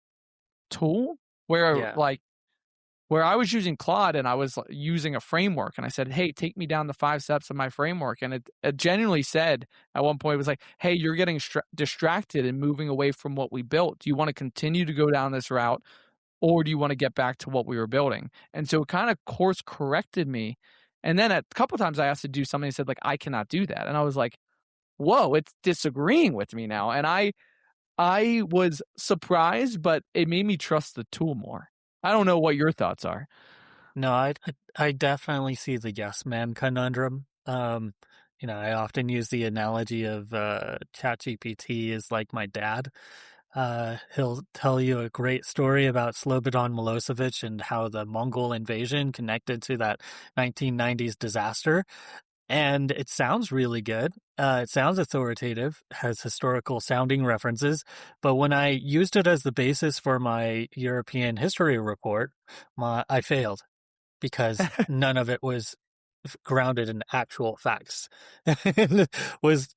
tool where Yeah. like where I was using Claude and I was using a framework and I said, hey, take me down the 5 steps of my framework. And it genuinely said at one point, it was like, hey, you're getting distracted and moving away from what we built. Do you want to continue to go down this route or do you want to get back to what we were building? And so it kind of course corrected me. And then a couple of times I asked to do something, it said like, I cannot do that. And I was like, whoa, it's disagreeing with me now. And I was surprised, but it made me trust the tool more. I don't know what your thoughts are. No, I definitely see the yes man conundrum. I often use the analogy of ChatGPT is like my dad. He'll tell you a great story about Slobodan Milosevic and how the Mongol invasion connected to that 1990s disaster. And it sounds really good. It sounds authoritative, has historical sounding references. But when I used it as the basis for my European history report, I failed because none of it was grounded in actual facts. Was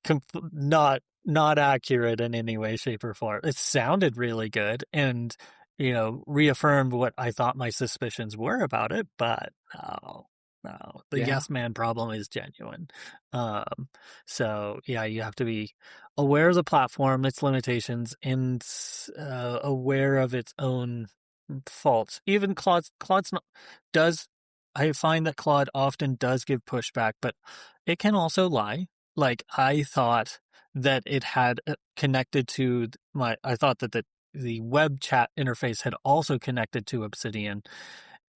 not accurate in any way, shape, or form. It sounded really good and reaffirmed what I thought my suspicions were about it, but no, the Yeah. yes man problem is genuine. So yeah, you have to be aware of the platform, its limitations, and aware of its own faults. Even Claude's not, does I find that Claude often does give pushback, but it can also lie. Like I thought that it had connected to I thought that the web chat interface had also connected to Obsidian,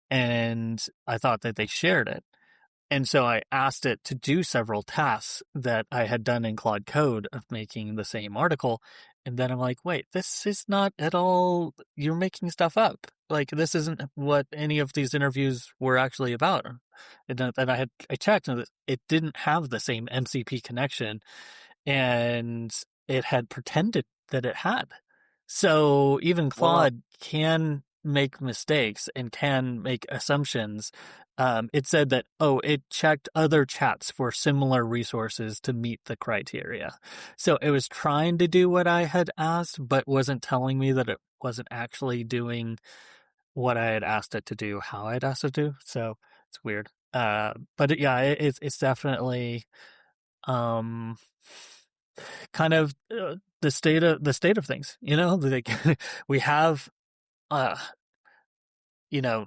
and I thought that they shared it. And so I asked it to do several tasks that I had done in Claude Code of making the same article. And then I'm like, wait, this is not at all, you're making stuff up. Like, this isn't what any of these interviews were actually about. And then I checked and it didn't have the same MCP connection, and it had pretended that it had. So even Whoa. Claude can make mistakes and can make assumptions. It said that, oh, it checked other chats for similar resources to meet the criteria. So it was trying to do what I had asked, but wasn't telling me that it wasn't actually doing what I had asked it to do, how I had asked it to. So it's weird. But yeah, it's definitely um kind of the state of things. Like we have uh you know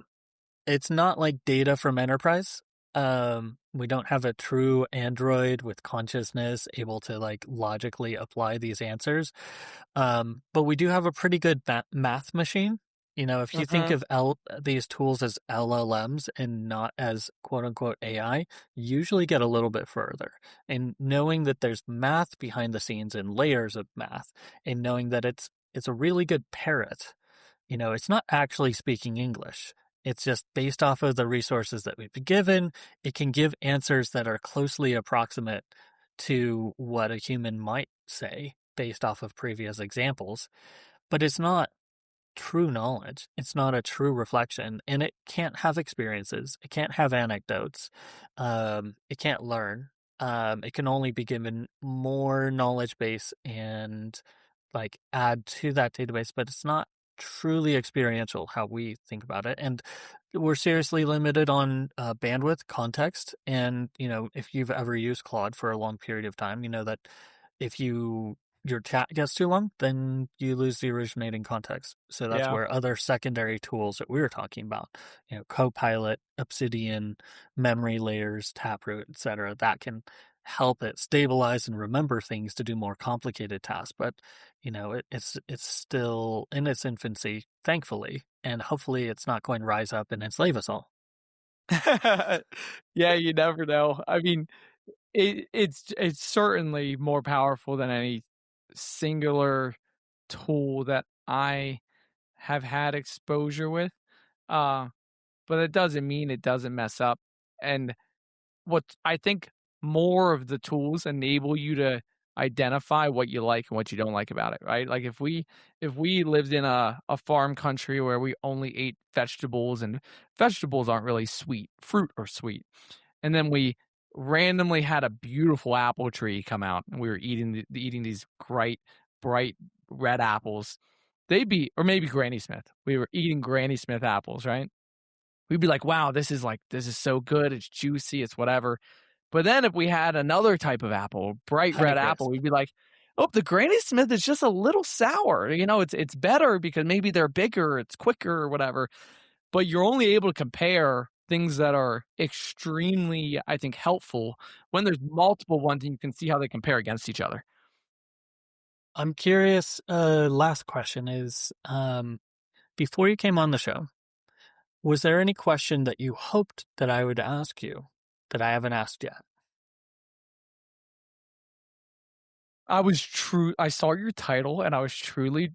it's not like data from enterprise. We don't have a true android with consciousness able to like logically apply these answers. But we do have a pretty good math machine. If you think Mm-hmm. of these tools as LLMs and not as quote unquote AI, you usually get a little bit further. And knowing that there's math behind the scenes and layers of math, and knowing that it's a really good parrot. It's not actually speaking English. It's just based off of the resources that we've been given. It can give answers that are closely approximate to what a human might say based off of previous examples, but it's not true knowledge. It's not a true reflection, and it can't have experiences. It can't have anecdotes. It can't learn. It can only be given more knowledge base and like add to that database, but it's not truly experiential how we think about it. And we're seriously limited on bandwidth, context. And, if you've ever used Claude for a long period of time, you know that if your chat gets too long, then you lose the originating context. So that's Yeah. where other secondary tools that we were talking about, Copilot, Obsidian, memory layers, Taproot, etc., that can help it stabilize and remember things to do more complicated tasks. But it's still in its infancy, thankfully, and hopefully it's not going to rise up and enslave us all. Yeah, you never know. I mean, it's certainly more powerful than any singular tool that I have had exposure with. Uh, but it doesn't mean it doesn't mess up. And what I think more of the tools enable you to identify what you like and what you don't like about it, right? Like if we lived in a farm country where we only ate vegetables and vegetables aren't really sweet, fruit or sweet, and then we randomly had a beautiful apple tree come out and we were eating these bright red apples. They'd be, or maybe Granny Smith. We were eating Granny Smith apples, right? We'd be like, wow, this is so good. It's juicy. It's whatever. But then if we had another type of apple, bright red apple, Honeycrisp. we'd be like, oh, the Granny Smith is just a little sour. It's better because maybe they're bigger, it's quicker or whatever. But you're only able to compare things that are extremely, I think, helpful when there's multiple ones and you can see how they compare against each other. I'm curious. Last question is, before you came on the show, was there any question that you hoped that I would ask you that I haven't asked yet? I saw your title and I was truly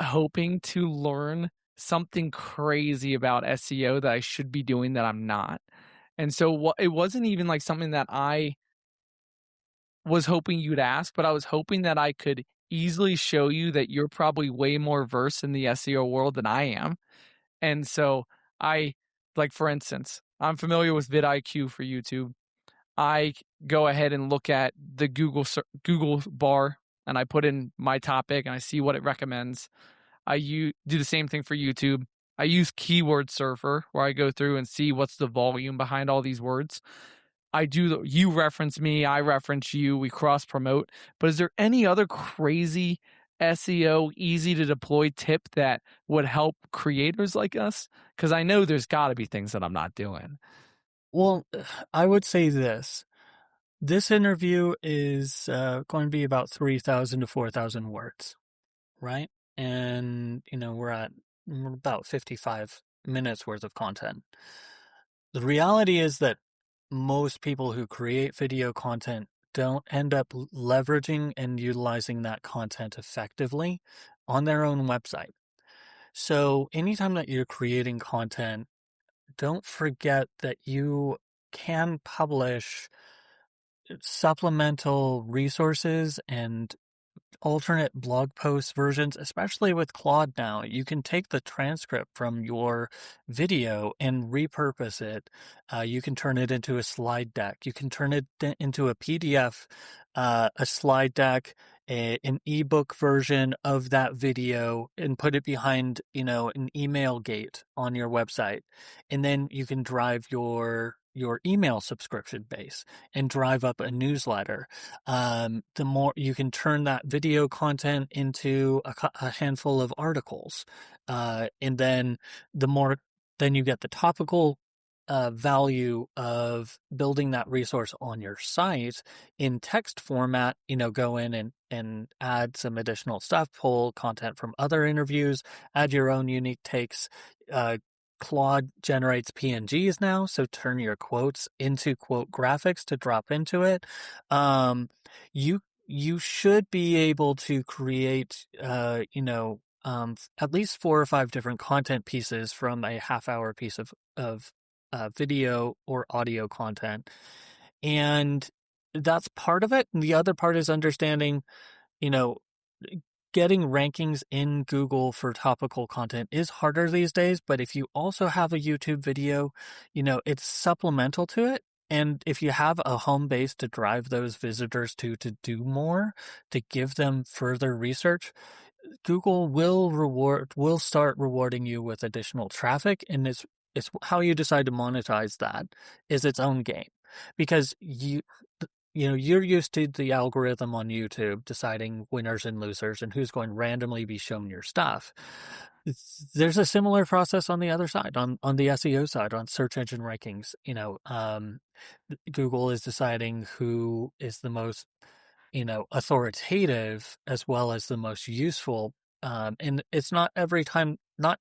hoping to learn something crazy about SEO that I should be doing that I'm not. And so it wasn't even like something that I was hoping you'd ask, but I was hoping that I could easily show you that you're probably way more versed in the SEO world than I am. And so I, like, for instance, I'm familiar with vidIQ for YouTube. I go ahead and look at the Google bar and I put in my topic and I see what it recommends. Do the same thing for YouTube. I use Keyword Surfer where I go through and see what's the volume behind all these words. You reference me, I reference you, we cross promote. But is there any other crazy SEO easy to deploy tip that would help creators like us? Because I know there's got to be things that I'm not doing. Well, I would say this. This interview is going to be about 3,000 to 4,000 words, right? And, we're about 55 minutes worth of content. The reality is that most people who create video content don't end up leveraging and utilizing that content effectively on their own website. So anytime that you're creating content, don't forget that you can publish supplemental resources and alternate blog post versions, especially with Claude now. You can take the transcript from your video and repurpose it. You can turn it into a slide deck. You can turn it into a PDF, a slide deck, an ebook version of that video, and put it behind, an email gate on your website. And then you can drive your email subscription base and drive up a newsletter. The more you can turn that video content into a handful of articles, and then then you get the topical value of building that resource on your site in text format. Go in and add some additional stuff, pull content from other interviews, add your own unique takes. Claude generates PNGs now, so turn your quotes into quote graphics to drop into it. You should be able to create, at least 4 or 5 different content pieces from a half-hour piece of video or audio content, and that's part of it. And the other part is understanding, you know, getting rankings in Google for topical content is harder these days, but if you also have a YouTube video, it's supplemental to it. And if you have a home base to drive those visitors to do more, to give them further research, Google will start rewarding you with additional traffic, and it's how you decide to monetize that is its own game, because you're used to the algorithm on YouTube deciding winners and losers and who's going to randomly be shown your stuff. There's a similar process on the other side, on the SEO side, on search engine rankings. Google is deciding who is the most, authoritative as well as the most useful. And it's not not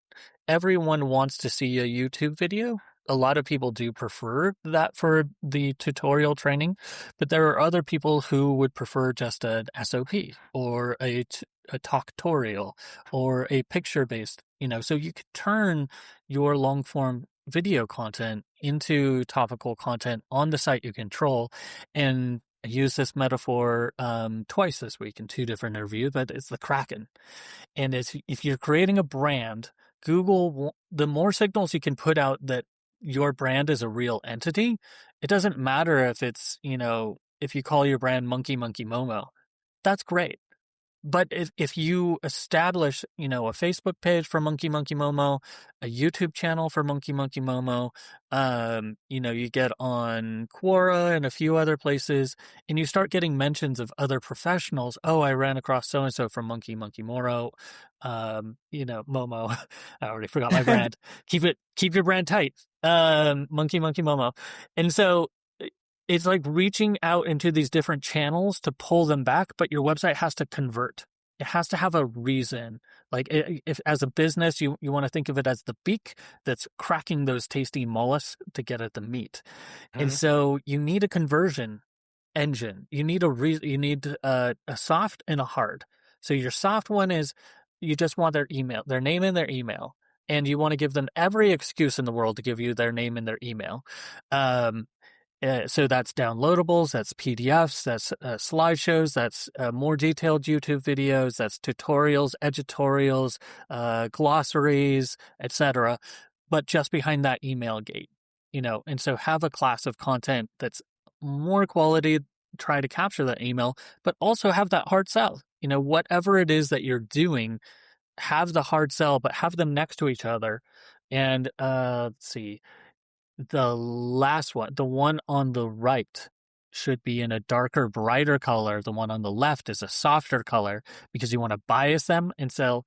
everyone wants to see a YouTube video. A lot of people do prefer that for the tutorial training, but there are other people who would prefer just an SOP or a talktorial or a picture-based, so you could turn your long-form video content into topical content on the site you control. And I use this metaphor twice this week in 2 different interviews, but it's the Kraken. And if you're creating a brand, Google, the more signals you can put out that your brand is a real entity, it doesn't matter if it's, if you call your brand Monkey Monkey Momo, that's great. But if you establish, a Facebook page for Monkey Monkey Momo, a YouTube channel for Monkey Monkey Momo, you get on Quora and a few other places, and you start getting mentions of other professionals. Oh, I ran across so-and-so from Monkey Monkey Moro, Momo. I already forgot my brand. Keep your brand tight. Monkey Monkey Momo. And so it's like reaching out into these different channels to pull them back, but your website has to convert. It has to have a reason. Like if as a business, you want to think of it as the beak that's cracking those tasty mollusks to get at the meat. Mm-hmm. And so you need a conversion engine. You need a soft and a hard. So your soft one is you just want their name and their email. And you want to give them every excuse in the world to give you their name and their email. So that's downloadables, that's PDFs, that's slideshows, that's more detailed YouTube videos, that's tutorials, editorials, glossaries, etc. But just behind that email gate, and so have a class of content that's more quality, try to capture that email, but also have that hard sell. Whatever it is that you're doing, have the hard sell, but have them next to each other. And let's see. The last one, the one on the right, should be in a darker, brighter color. The one on the left is a softer color because you want to bias them and so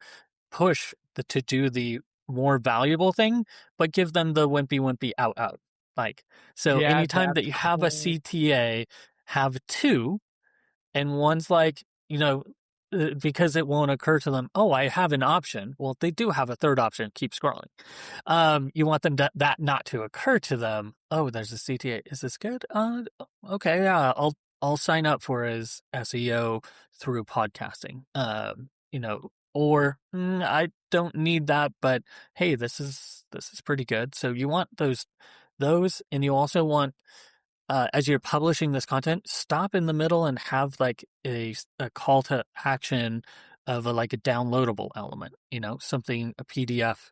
push to do the more valuable thing, but give them the wimpy out. So anytime that you have a CTA, have 2, and one's like, because it won't occur to them, oh, I have an option. Well, they do have a third option. Keep scrolling. You want them that not to occur to them. Oh, there's a CTA. Is this good? Okay, yeah, I'll sign up for his SEO through podcasting. Or I don't need that, but hey, this is pretty good. So you want those, and you also want, as you're publishing this content, stop in the middle and have like a call to action of like a downloadable element, something, a PDF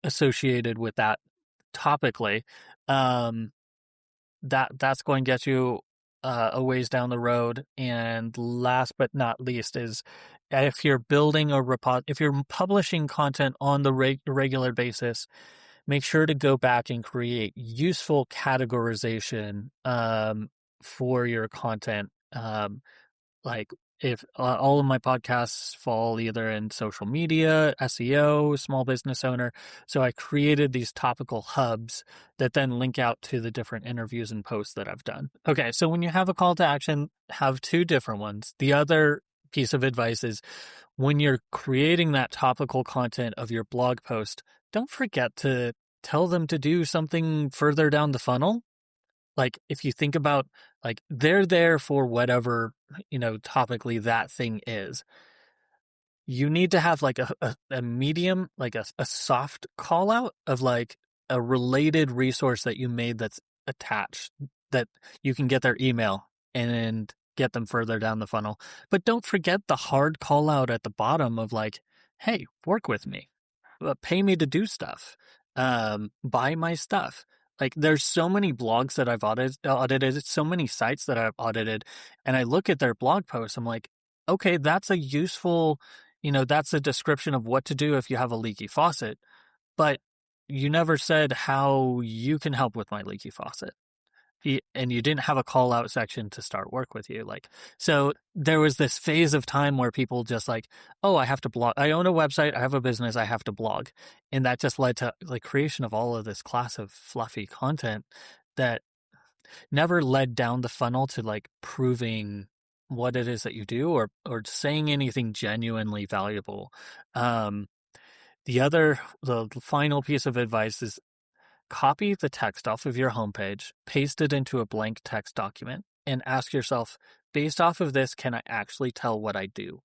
associated with that topically. Um, that's going to get you a ways down the road. And last but not least is, if you're building if you're publishing content on the regular basis, make sure to go back and create useful categorization for your content. Like, if all of my podcasts fall either in social media, SEO, small business owner. So I created these topical hubs that then link out to the different interviews and posts that I've done. Okay, so when you have a call to action, have two different ones. The other piece of advice is, when you're creating that topical content of your blog post, don't forget to tell them to do something further down the funnel. Like, if you think about, like, they're there for whatever, topically that thing is. You need to have like a medium, like a soft call out of like a related resource that you made that's attached, that you can get their email and get them further down the funnel. But don't forget the hard call out at the bottom of like, hey, work with me, pay me to do stuff, buy my stuff. Like, there's so many blogs that I've audited, so many sites that I've audited, and I look at their blog posts. I'm like, okay, that's a useful, that's a description of what to do if you have a leaky faucet, but you never said how you can help with my leaky faucet. And you didn't have a call out section to start work with you. Like, so there was this phase of time where people just like, oh, I have to blog. I own a website. I have a business. I have to blog. And that just led to like creation of all of this class of fluffy content that never led down the funnel to like proving what it is that you do, or saying anything genuinely valuable. Um, the final piece of advice is, copy the text off of your homepage, paste it into a blank text document, and ask yourself, based off of this, can I actually tell what I do?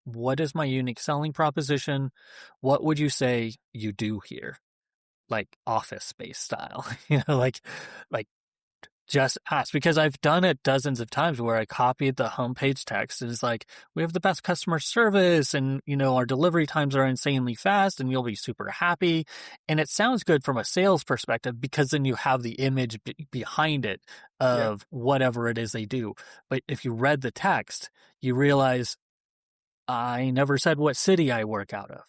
What is my unique selling proposition? What would you say you do here? Like, Office Space style, like just ask, because I've done it dozens of times where I copied the homepage text and it's like, we have the best customer service, and our delivery times are insanely fast and you'll be super happy. And it sounds good from a sales perspective because then you have the image behind it Yeah. of whatever it is they do. But if you read the text, you realize, I never said what city I work out of,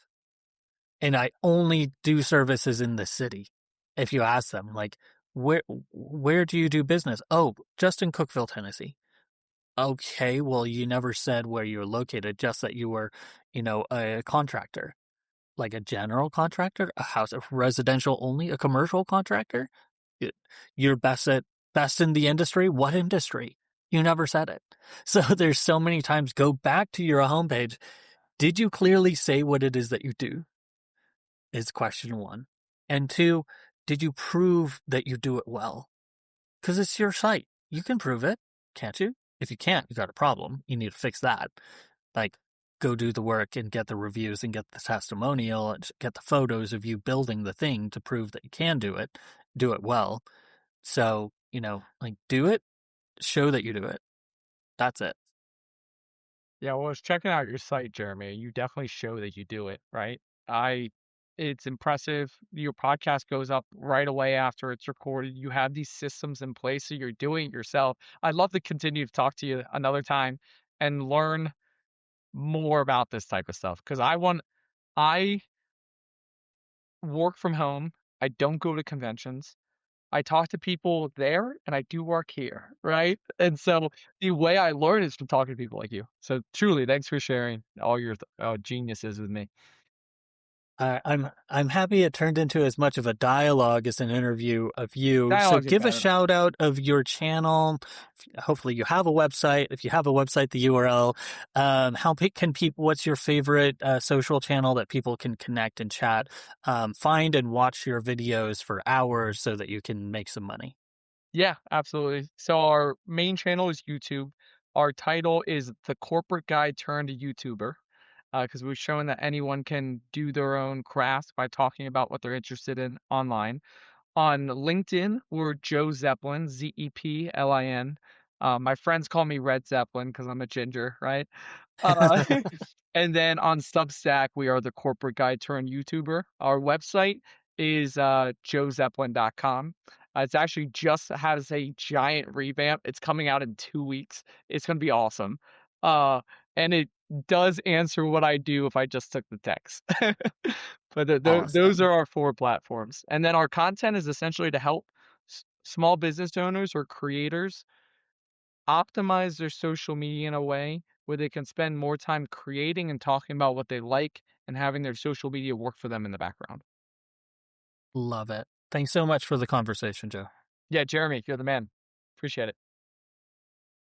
and I only do services in the city. If you ask them, like, where do you do business? Oh, just in Cookeville, Tennessee. Okay, well, you never said where you're located, just that you were, a contractor, like a general contractor, a house, a residential only, a commercial contractor. You're best in the industry. What industry? You never said it. So there's so many times, go back to your homepage. Did you clearly say what it is that you do? Is question one. And two, did you prove that you do it well? Because it's your site. You can prove it, can't you? If you can't, you got a problem. You need to fix that. Like, go do the work and get the reviews and get the testimonial and get the photos of you building the thing to prove that you can do it well. So, like, do it, show that you do it. That's it. Yeah, well, I was checking out your site, Jeremy. You definitely show that you do it, right? It's impressive. Your podcast goes up right away after it's recorded. You have these systems in place, so you're doing it yourself. I'd love to continue to talk to you another time and learn more about this type of stuff, because I work from home. I don't go to conventions. I talk to people there and I do work here, right? And so the way I learn is from talking to people like you. So truly, thanks for sharing all your geniuses with me. I'm happy it turned into as much of a dialogue as an interview of you. So Dialogues are give a better. shout out of your channel. Hopefully you have a website. If you have a website, the URL. Can people? What's your favorite social channel that people can connect and chat? Find and watch your videos for hours so that you can make some money. Yeah, absolutely. So our main channel is YouTube. Our title is The Corporate Guy Turned YouTuber, because we've shown that anyone can do their own craft by talking about what they're interested in online. On LinkedIn, we're Joe Zeppelin, Zeplin. My friends call me Red Zeppelin because I'm a ginger, right? Uh, and then on Substack, we are the corporate guy turned YouTuber. Our website is joezeppelin.com. It's actually just has a giant revamp. It's coming out in 2 weeks. It's going to be awesome. Uh, and it does answer what I do if I just took the text. But those Awesome. are our four platforms. And then our content is essentially to help small business owners or creators optimize their social media in a way where they can spend more time creating and talking about what they like and having their social media work for them in the background. Love it. Thanks so much for the conversation, Joe. Yeah, Jeremy, you're the man. Appreciate it.